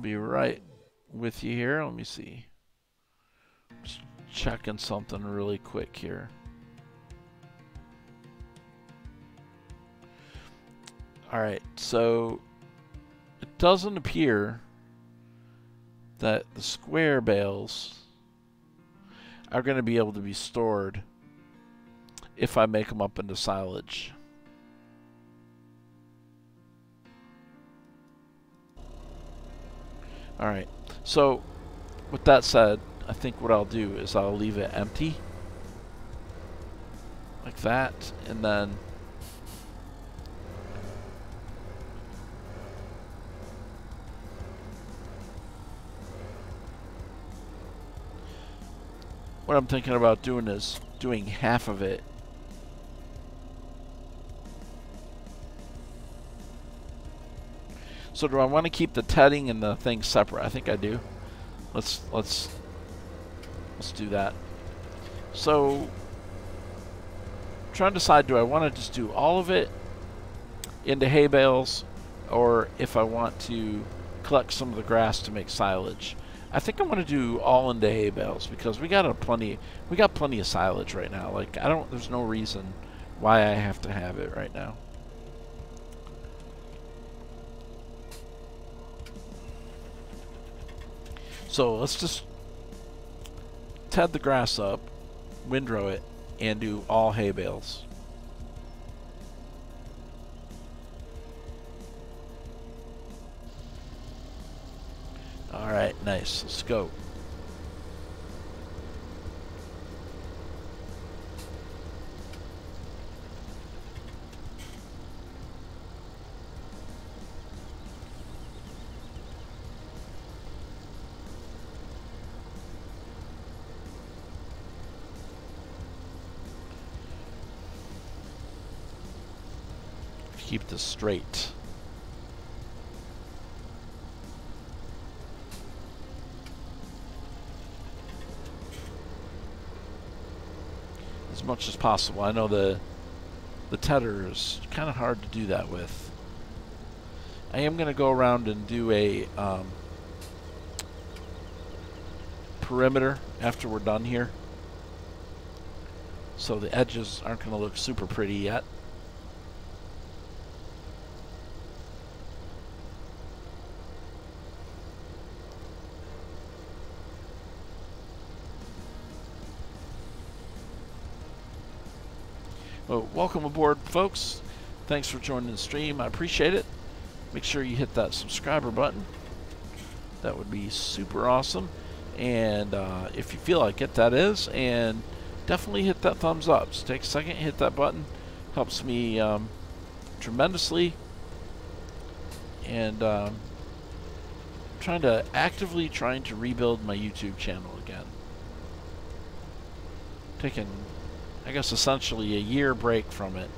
Be right with you here. Let me see. Just checking something really quick here. Alright, so it doesn't appear that the square bales are going to be able to be stored if I make them up into silage. Alright, so with that said, I think what I'll do is I'll leave it empty like that, and then what I'm thinking about doing is doing half of it So do I want to keep the tedding and the thing separate? I think I do. Let's do that. So trying to decide, do I want to just do all of it into hay bales, or if I want to collect some of the grass to make silage. I think I'm going to do all into hay bales because we got plenty of silage right now. Like there's no reason why I have to have it right now. So let's just ted the grass up, windrow it, and do all hay bales. Alright, nice. Let's go. Keep this straight. As much as possible. I know the tedder is kind of hard to do that with. I am going to go around and do a perimeter after we're done here. So the edges aren't going to look super pretty yet. Well, welcome aboard, folks. Thanks for joining the stream. I appreciate it. Make sure you hit that subscriber button. That would be super awesome. And if you feel like it, that is. And definitely hit that thumbs up. Just take a second, hit that button. Helps me tremendously. And actively trying to rebuild my YouTube channel again. Taking, I guess, essentially a year break from it.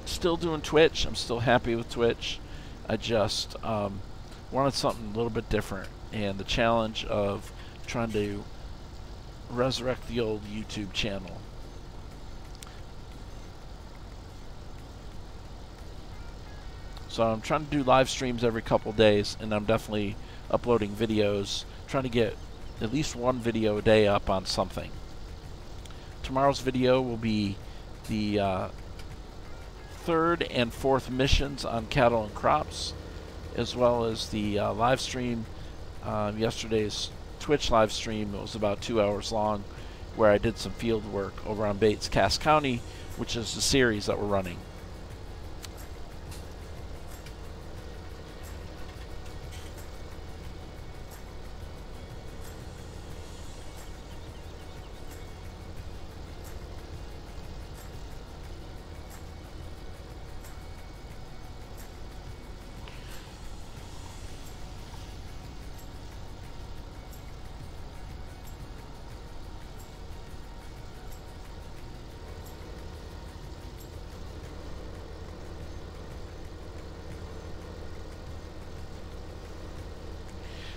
Still doing Twitch. I'm still happy with Twitch. I just wanted something a little bit different, and the challenge of trying to resurrect the old YouTube channel. So I'm trying to do live streams every couple days, and I'm definitely uploading videos, trying to get at least one video a day up on something. Tomorrow's video will be the third and fourth missions on cattle and crops, as well as the live stream. Yesterday's Twitch live stream, it was about 2 hours long, where I did some field work over on Bates, Cass County, which is the series that we're running.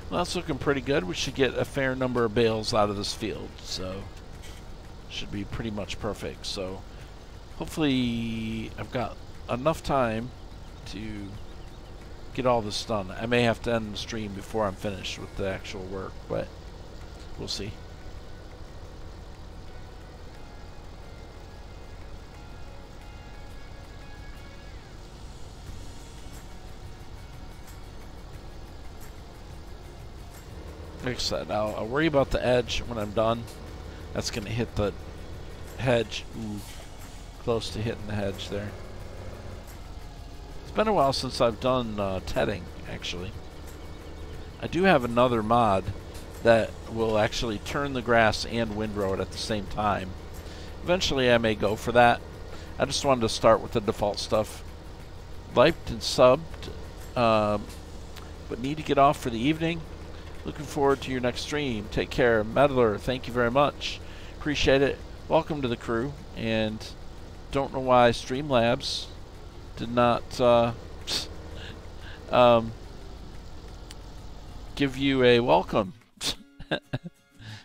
Well, that's looking pretty good. We should get a fair number of bales out of this field, so should be pretty much perfect. So hopefully I've got enough time to get all this done. I may have to end the stream before I'm finished with the actual work, but we'll see. Like I said, I'll worry about the edge when I'm done. That's going to hit the hedge. Ooh, close to hitting the hedge there. It's been a while since I've done tedding, actually. I do have another mod that will actually turn the grass and windrow it at the same time. Eventually I may go for that. I just wanted to start with the default stuff. Liked and subbed, but need to get off for the evening. Looking forward to your next stream. Take care. Meddler, thank you very much. Appreciate it. Welcome to the crew. And don't know why Streamlabs did not give you a welcome.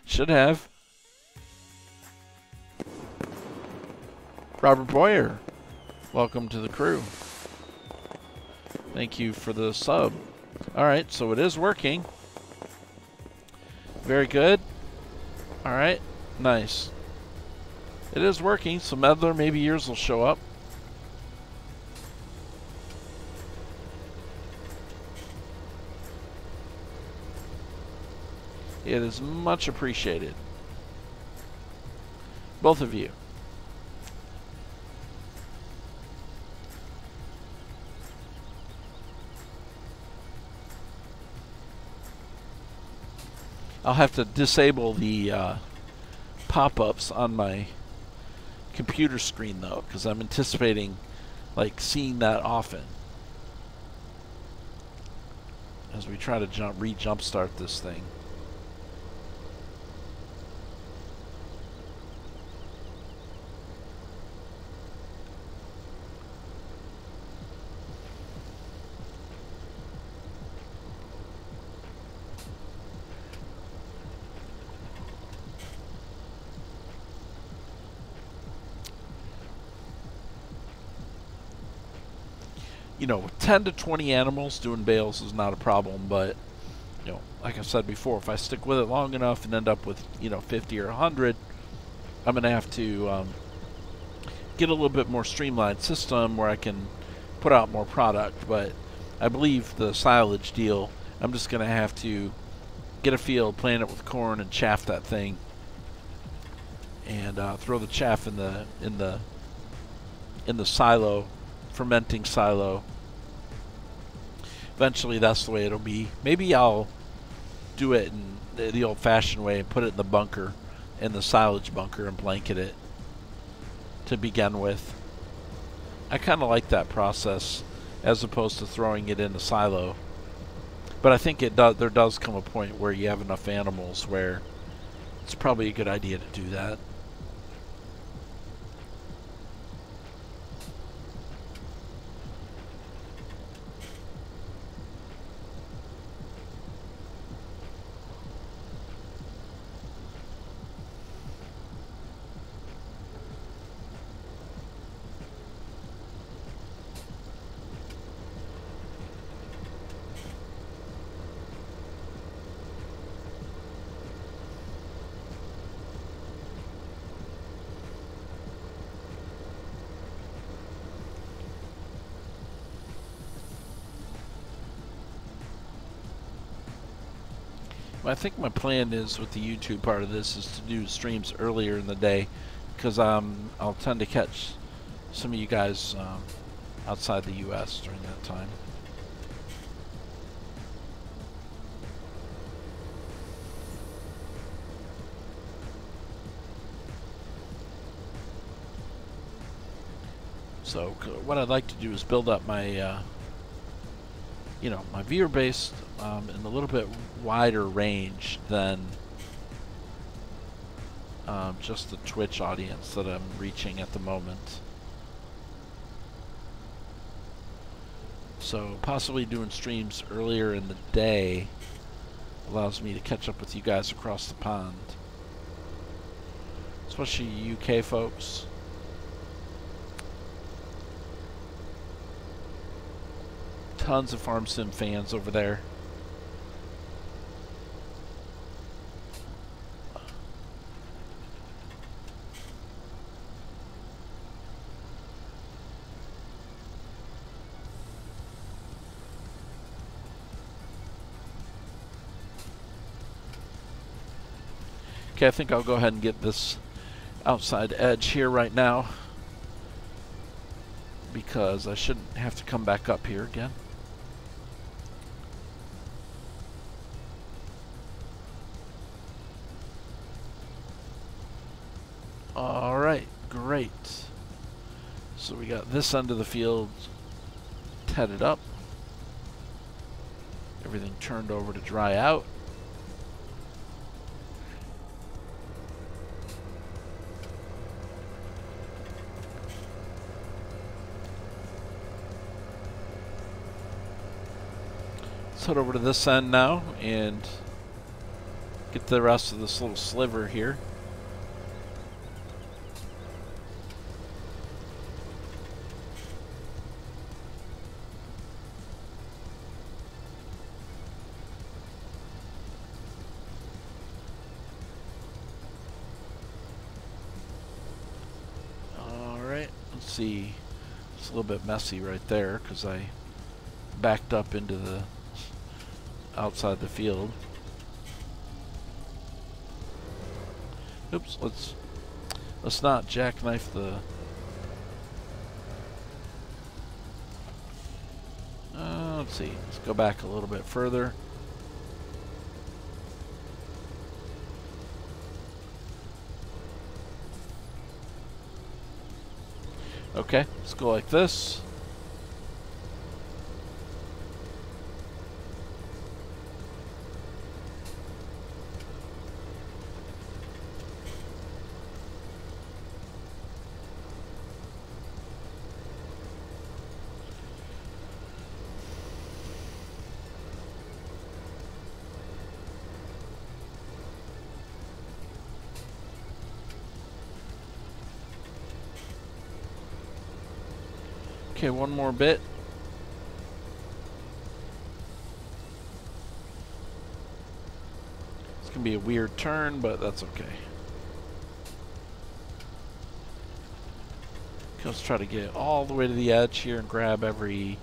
Should have. Robert Boyer, welcome to the crew. Thank you for the sub. Alright, so it is working. Very good. Alright, nice. It is working. Some other maybe years will show up. It is much appreciated. Both of you. I'll have to disable the pop-ups on my computer screen though, because I'm anticipating like seeing that often as we try to re-jumpstart this thing. You know, with 10 to 20 animals, doing bales is not a problem, but, you know, like I said before, if I stick with it long enough and end up with, you know, 50 or 100, I'm going to have to get a little bit more streamlined system where I can put out more product. But I believe the silage deal, I'm just going to have to get a field, plant it with corn, and chaff that thing, and throw the chaff in the silo, fermenting silo. Eventually that's the way it'll be. Maybe I'll do it in the old-fashioned way and put it in the bunker, in the silage bunker, and blanket it to begin with. I kind of like that process as opposed to throwing it in the silo. But I think there does come a point where you have enough animals where it's probably a good idea to do that. I think my plan is with the YouTube part of this is to do streams earlier in the day, because I'll tend to catch some of you guys outside the US during that time. So what I'd like to do is build up my you know, my viewer base in a little bit wider range than just the Twitch audience that I'm reaching at the moment. So possibly doing streams earlier in the day allows me to catch up with you guys across the pond, especially you UK folks. Tons of Farm Sim fans over there. Okay, I think I'll go ahead and get this outside edge here right now, because I shouldn't have to come back up here again. Alright, great. So we got this end of the field tedded up. Everything turned over to dry out. Let's head over to this end now and get the rest of this little sliver here. see it's a little bit messy right there because I backed up into the outside the field. Oops, let's not jackknife the let's see, let's go back a little bit further. Okay, let's go like this. Okay, one more bit. It's gonna be a weird turn, but that's okay. Okay, let's try to get all the way to the edge here and grab every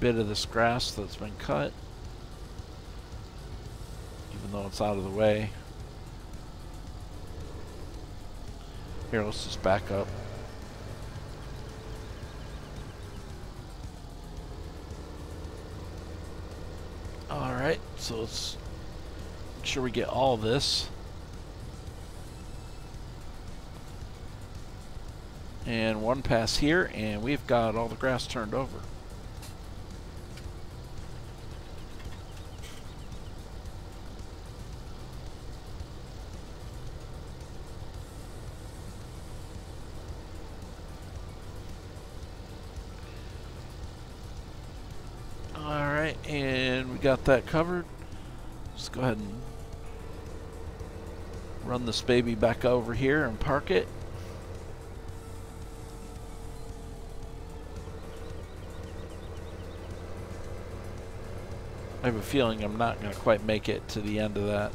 bit of this grass that's been cut, even though it's out of the way. Here, let's just back up. Alright, so let's make sure we get all this. And one pass here, and we've got all the grass turned over. Alright, and we got that covered. Let's go ahead and run this baby back over here and park it. I have a feeling I'm not going to quite make it to the end of that.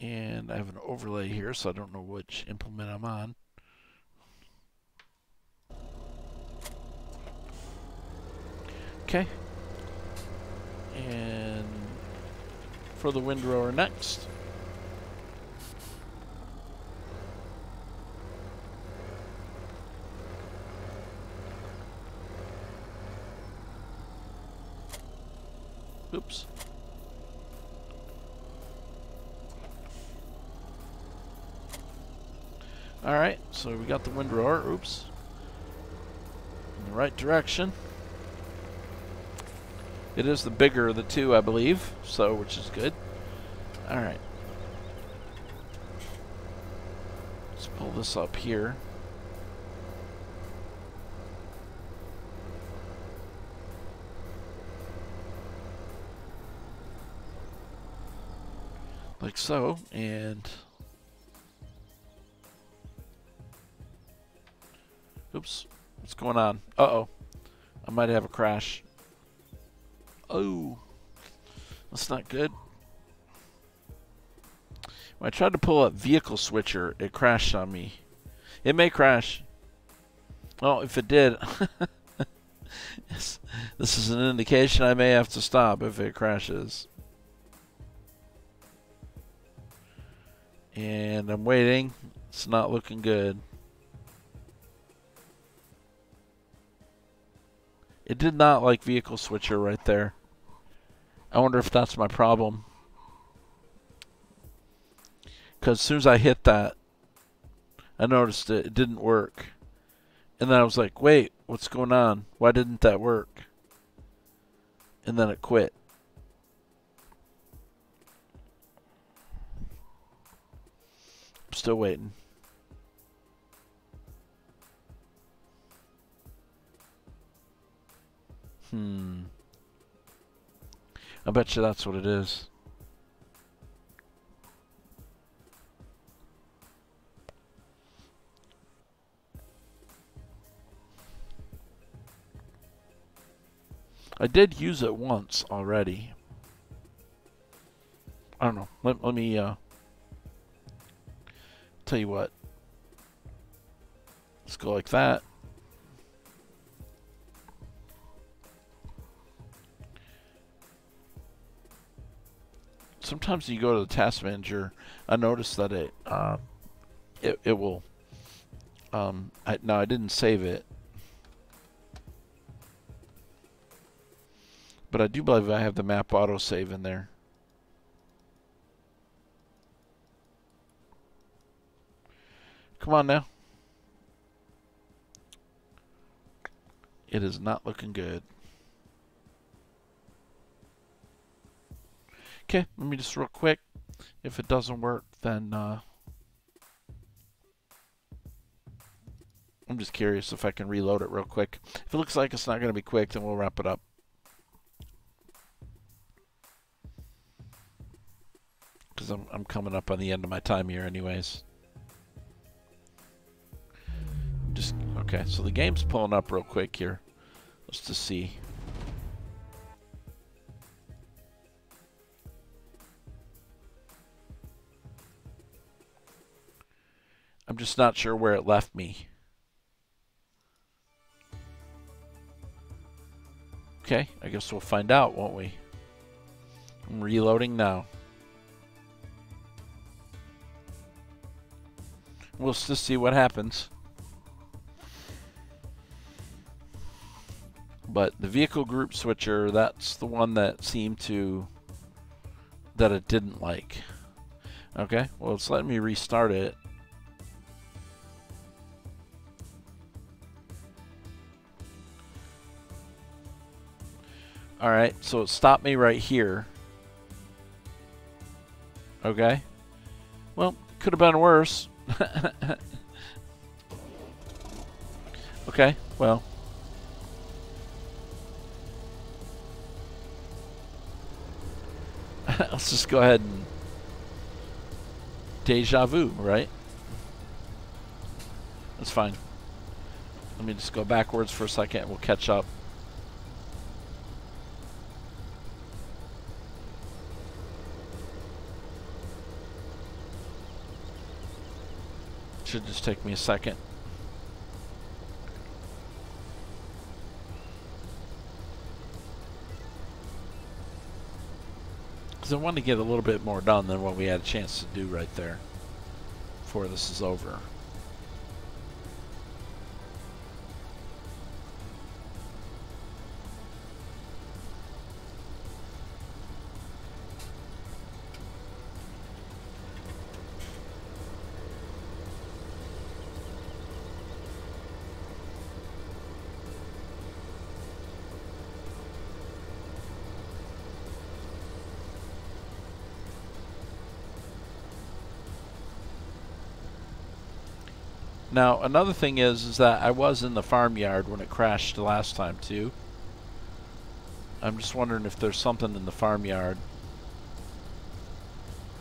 And I have an overlay here, so I don't know which implement I'm on. Okay. And for the windrower next. Oops. Alright, so we got the windrower, oops, in the right direction. It is the bigger of the two, I believe, so which is good. Alright. Let's pull this up here. Like so, and oops, what's going on? Uh-oh, I might have a crash. Oh, that's not good. When I tried to pull up vehicle switcher, it crashed on me. It may crash. Oh, if it did, this is an indication I may have to stop if it crashes. And I'm waiting. It's not looking good. It did not like vehicle switcher right there. I wonder if that's my problem. Because as soon as I hit that, I noticed it didn't work. And then I was like, wait, what's going on? Why didn't that work? And then it quit. I'm still waiting. I bet you that's what it is. I did use it once already. I don't know. Let me tell you what. Let's go like that. Sometimes you go to the task manager, I noticed that it will. No, I didn't save it, but I do believe I have the map autosave in there. Come on now. It is not looking good. Okay, let me just real quick. If it doesn't work, then I'm just curious if I can reload it real quick. If it looks like it's not going to be quick, then we'll wrap it up. Because I'm coming up on the end of my time here anyways. Okay, so the game's pulling up real quick here. Let's just see. I'm just not sure where it left me. Okay, I guess we'll find out, won't we? I'm reloading now. We'll just see what happens. But the vehicle group switcher, that's the one that seemed to... that it didn't like. Okay, well, it's letting me restart it. Alright, so it stopped me right here. Okay. Well, could have been worse. Okay, well. Let's just go ahead and deja vu, right? That's fine. Let me just go backwards for a second. We'll catch up. Should just take me a second. Because I want to get a little bit more done than what we had a chance to do right there before this is over. Now, another thing is that I was in the farmyard when it crashed the last time, too. I'm just wondering if there's something in the farmyard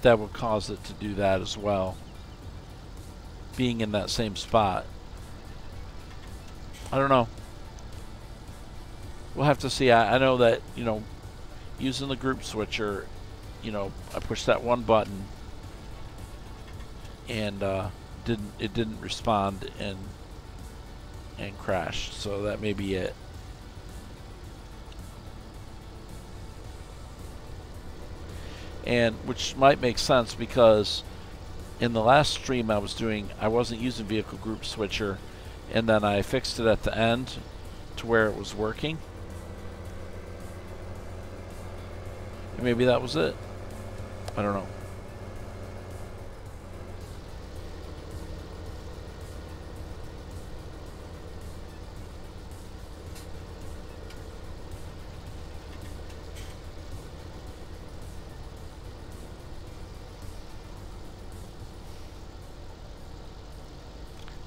that would cause it to do that as well. Being in that same spot. I don't know. We'll have to see. I know that, you know, using the group switcher, you know, I pushed that one button and it didn't respond and crashed, so that may be it. And which might make sense because in the last stream I was doing, I wasn't using vehicle group switcher, and then I fixed it at the end to where it was working. And maybe that was it. I don't know.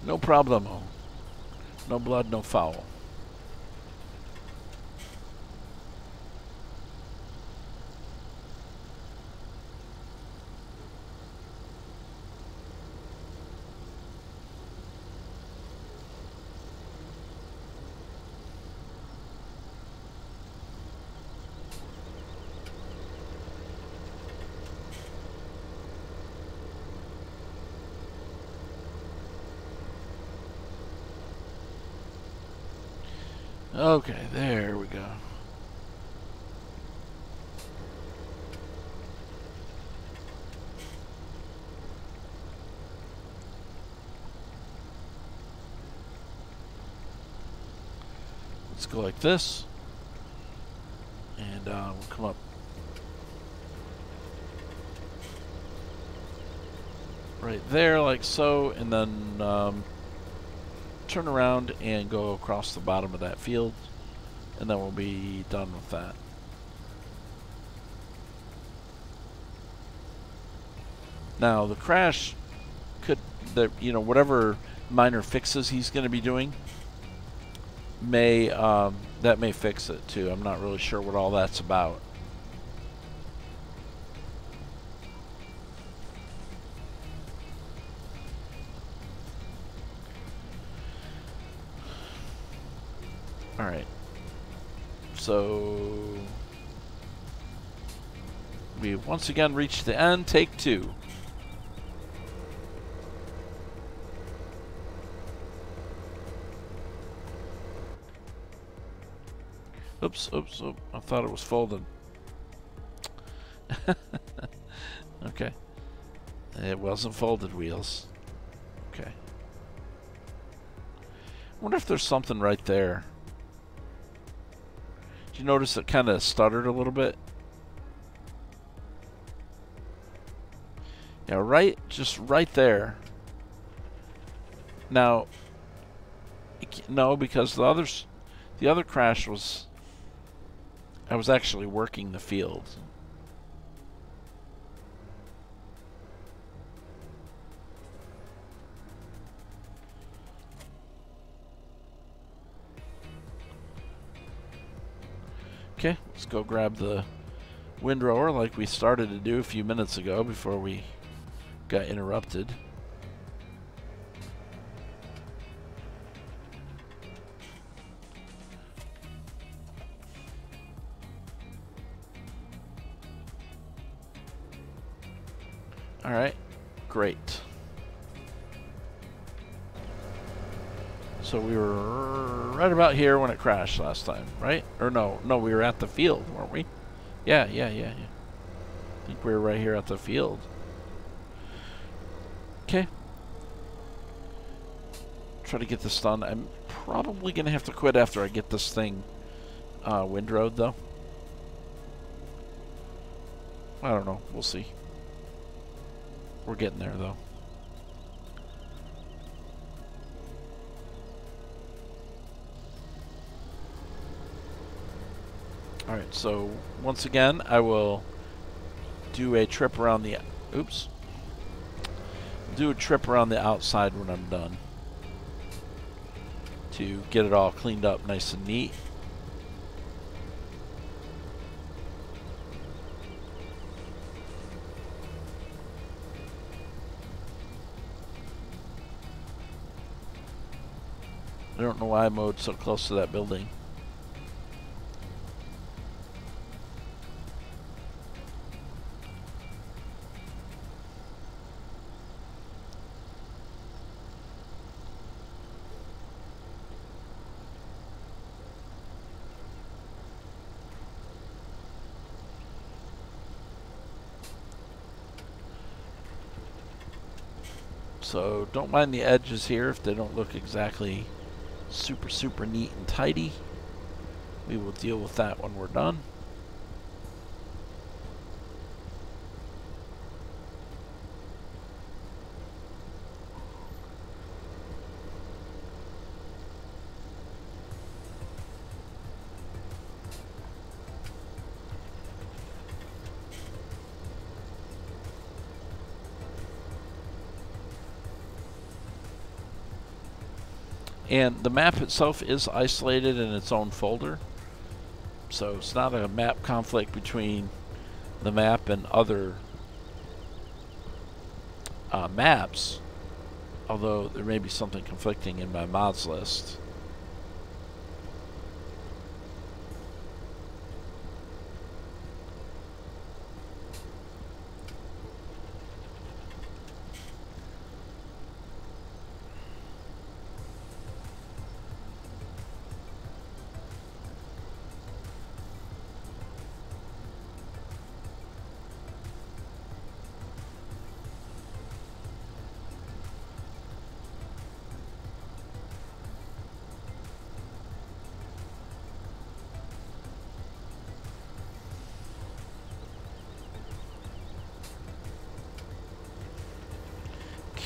No problemo. No blood, no foul. Okay, there we go. Let's go like this. And we'll come up right there like so, and then turn around and go across the bottom of that field, and then we'll be done with that. Now the crash could, you know, whatever minor fixes he's going to be doing may that may fix it too. I'm not really sure what all that's about. All right. So we once again reached the end. Take two. Oops, oops, oops. I thought it was folded. Okay. It wasn't folded, Wheels. Okay. I wonder if there's something right there. Did you notice it kind of stuttered a little bit? Yeah, right, just right there. Now, no, because the other crash was, I was actually working the field. Okay, let's go grab the windrower like we started to do a few minutes ago before we got interrupted. All right, great. So we were right about here when it crashed last time, right? Or no, we were at the field, weren't we? Yeah. I think we were right here at the field. Okay. Try to get this done. I'm probably going to have to quit after I get this thing windrowed, though. I don't know. We'll see. We're getting there, though. Alright, so once again, I will do a trip around the... Oops. Do a trip around the outside when I'm done, to get it all cleaned up nice and neat. I don't know why I mowed so close to that building. So don't mind the edges here if they don't look exactly super neat and tidy. We will deal with that when we're done. And the map itself is isolated in its own folder, so it's not a map conflict between the map and other maps, although there may be something conflicting in my mods list.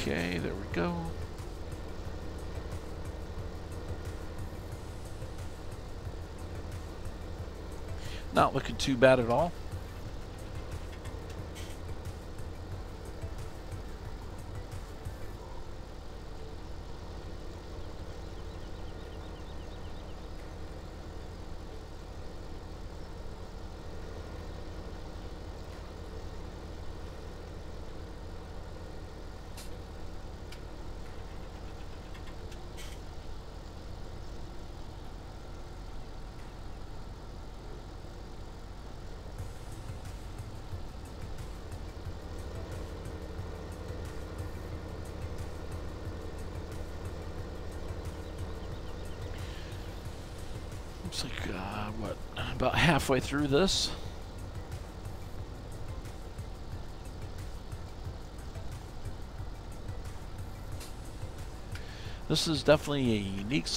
Okay, there we go. Not looking too bad at all. Looks like, what, about halfway through this. This is definitely a unique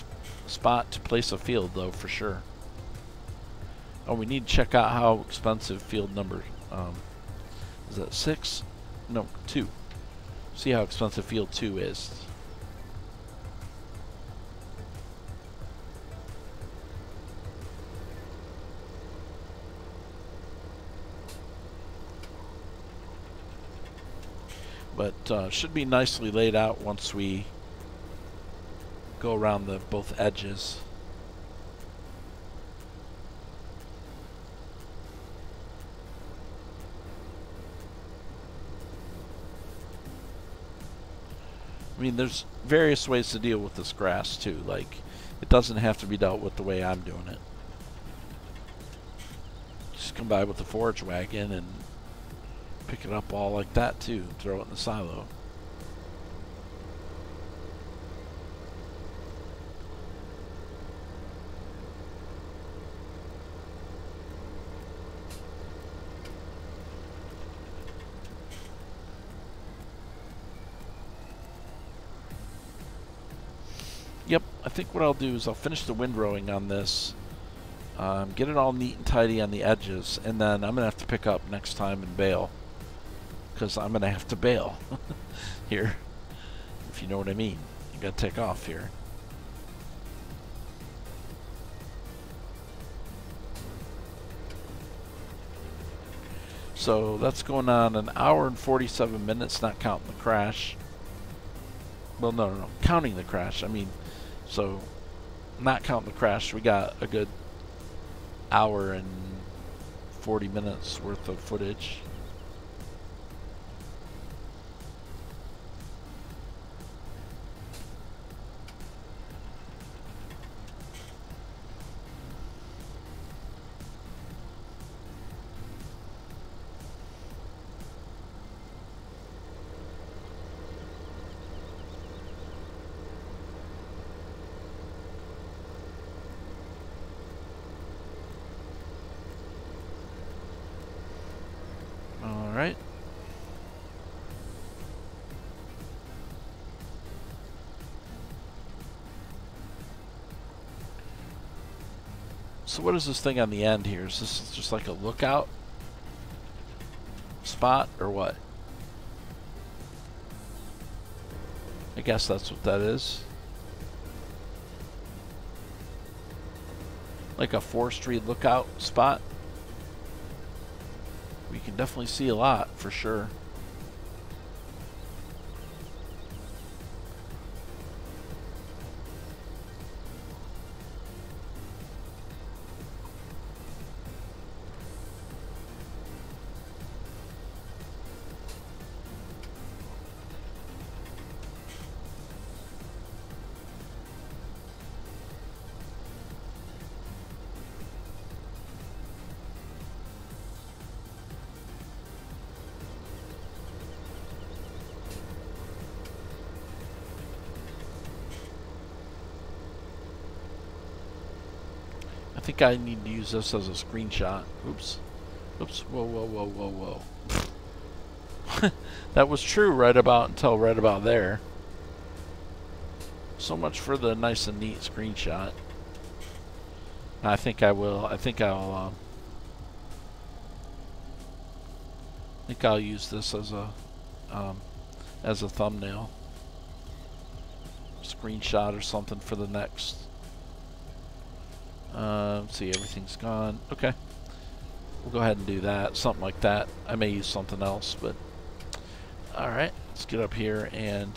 spot to place a field, though, for sure. Oh, we need to check out how expensive field number, is that 6? No, 2. See how expensive field 2 is. But should be nicely laid out once we go around the both edges. I mean, there's various ways to deal with this grass too. Like, it doesn't have to be dealt with the way I'm doing it. Just come by with the forage wagon and pick it up all like that too. Throw it in the silo. Yep, I think what I'll do is I'll finish the windrowing on this, get it all neat and tidy on the edges, and then I'm going to have to pick up next time and bale. Because I'm going to have to bail here, if you know what I mean. You got to take off here. So that's going on an hour and 47 minutes, not counting the crash. Well, no, counting the crash. I mean, so not counting the crash, we got a good hour and 40 minutes worth of footage. Alright. So what is this thing on the end here? Is this just like a lookout spot or what? I guess that's what that is. Like a forestry lookout spot. We can definitely see a lot for sure. I think I need to use this as a screenshot. Oops. Oops. Whoa, whoa, whoa, whoa, whoa. That was true right about there. So much for the nice and neat screenshot. I think I'll use this as a as a thumbnail. Screenshot or something for the next. Let's see, everything's gone. Okay. We'll go ahead and do that. Something like that. I may use something else, but... Alright, let's get up here, and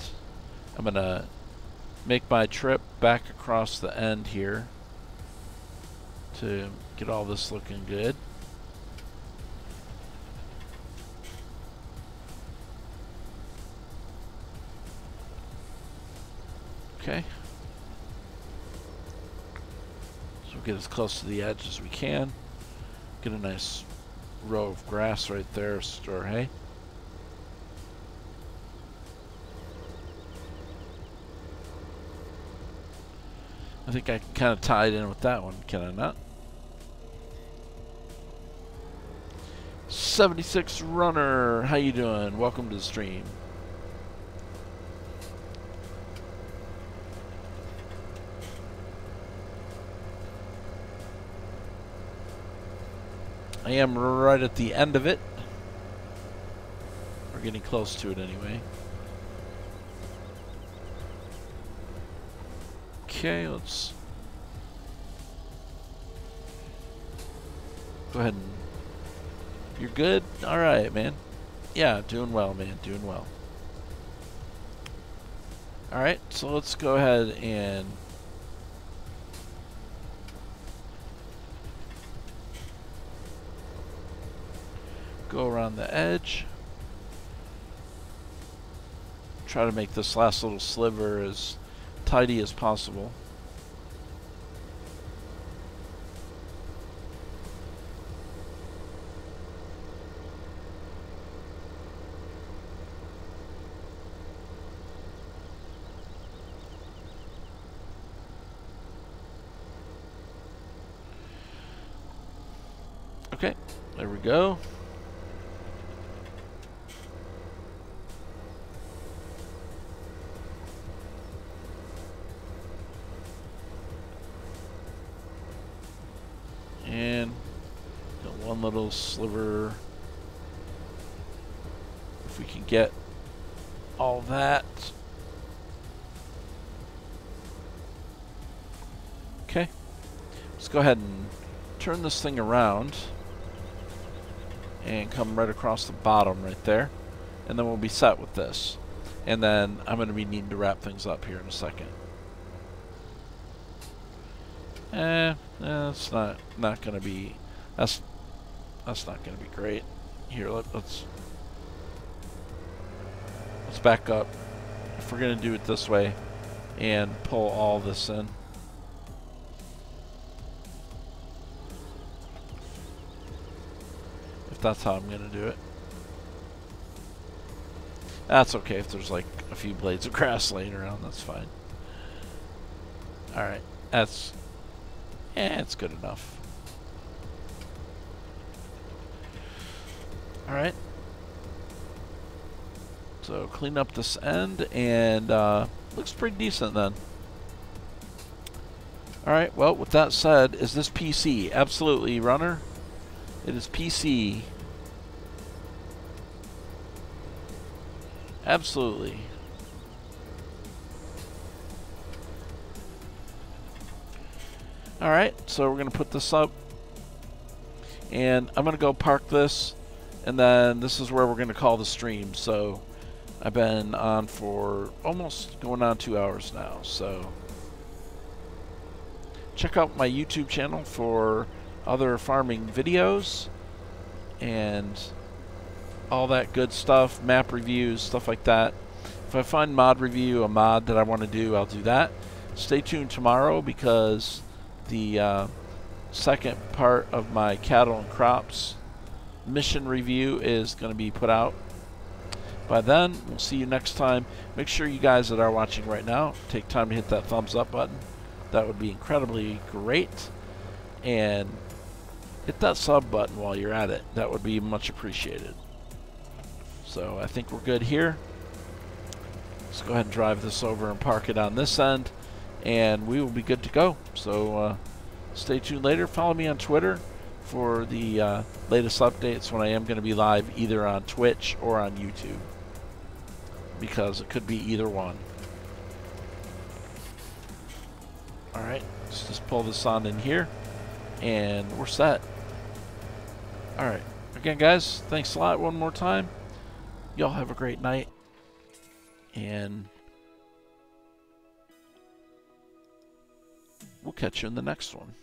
I'm going to make my trip back across the end here to get all this looking good. Okay. So we'll get as close to the edge as we can. Get a nice row of grass right there, store hay. I think I can kind of tie it in with that one, can I not? 76 Runner, how you doing? Welcome to the stream. I am right at the end of it. We're getting close to it anyway. Okay, let's go ahead and... You're good? Alright, man. Yeah, doing well, man. Doing well. Alright, so let's go ahead and... go around the edge. Try to make this last little sliver as tidy as possible. Okay, there we go. And got one little sliver. If we can get all that. Okay. Let's go ahead and turn this thing around and come right across the bottom right there. And then we'll be set with this. And then I'm going to be needing to wrap things up here in a second. It's not gonna be, that's not gonna be great. Here, let's back up. If we're gonna do it this way and pull all this in. If that's how I'm gonna do it. That's okay if there's like a few blades of grass laying around, that's fine. Alright, that's... it's good enough. Alright. So clean up this end and looks pretty decent then. Alright, well with that said, is this PC? Absolutely, Runner. It is PC. Absolutely. Alright, so we're going to put this up. And I'm going to go park this. And then this is where we're going to call the stream. So I've been on for almost going on 2 hours now. So check out my YouTube channel for other farming videos. And all that good stuff. Map reviews, stuff like that. If I find a mod that I want to do, I'll do that. Stay tuned tomorrow because... the second part of my cattle and crops mission review is going to be put out by then. We'll see you next time. Make sure you guys that are watching right now take time to hit that thumbs up button. That would be incredibly great. And hit that sub button while you're at it. That would be much appreciated. So I think we're good here. Let's go ahead and drive this over and park it on this end. And we will be good to go. So stay tuned later. Follow me on Twitter for the latest updates when I am going to be live either on Twitch or on YouTube. because it could be either one. Alright, let's just pull this on in here, and we're set. Alright, again guys, thanks a lot one more time. Y'all have a great night, and we'll catch you in the next one.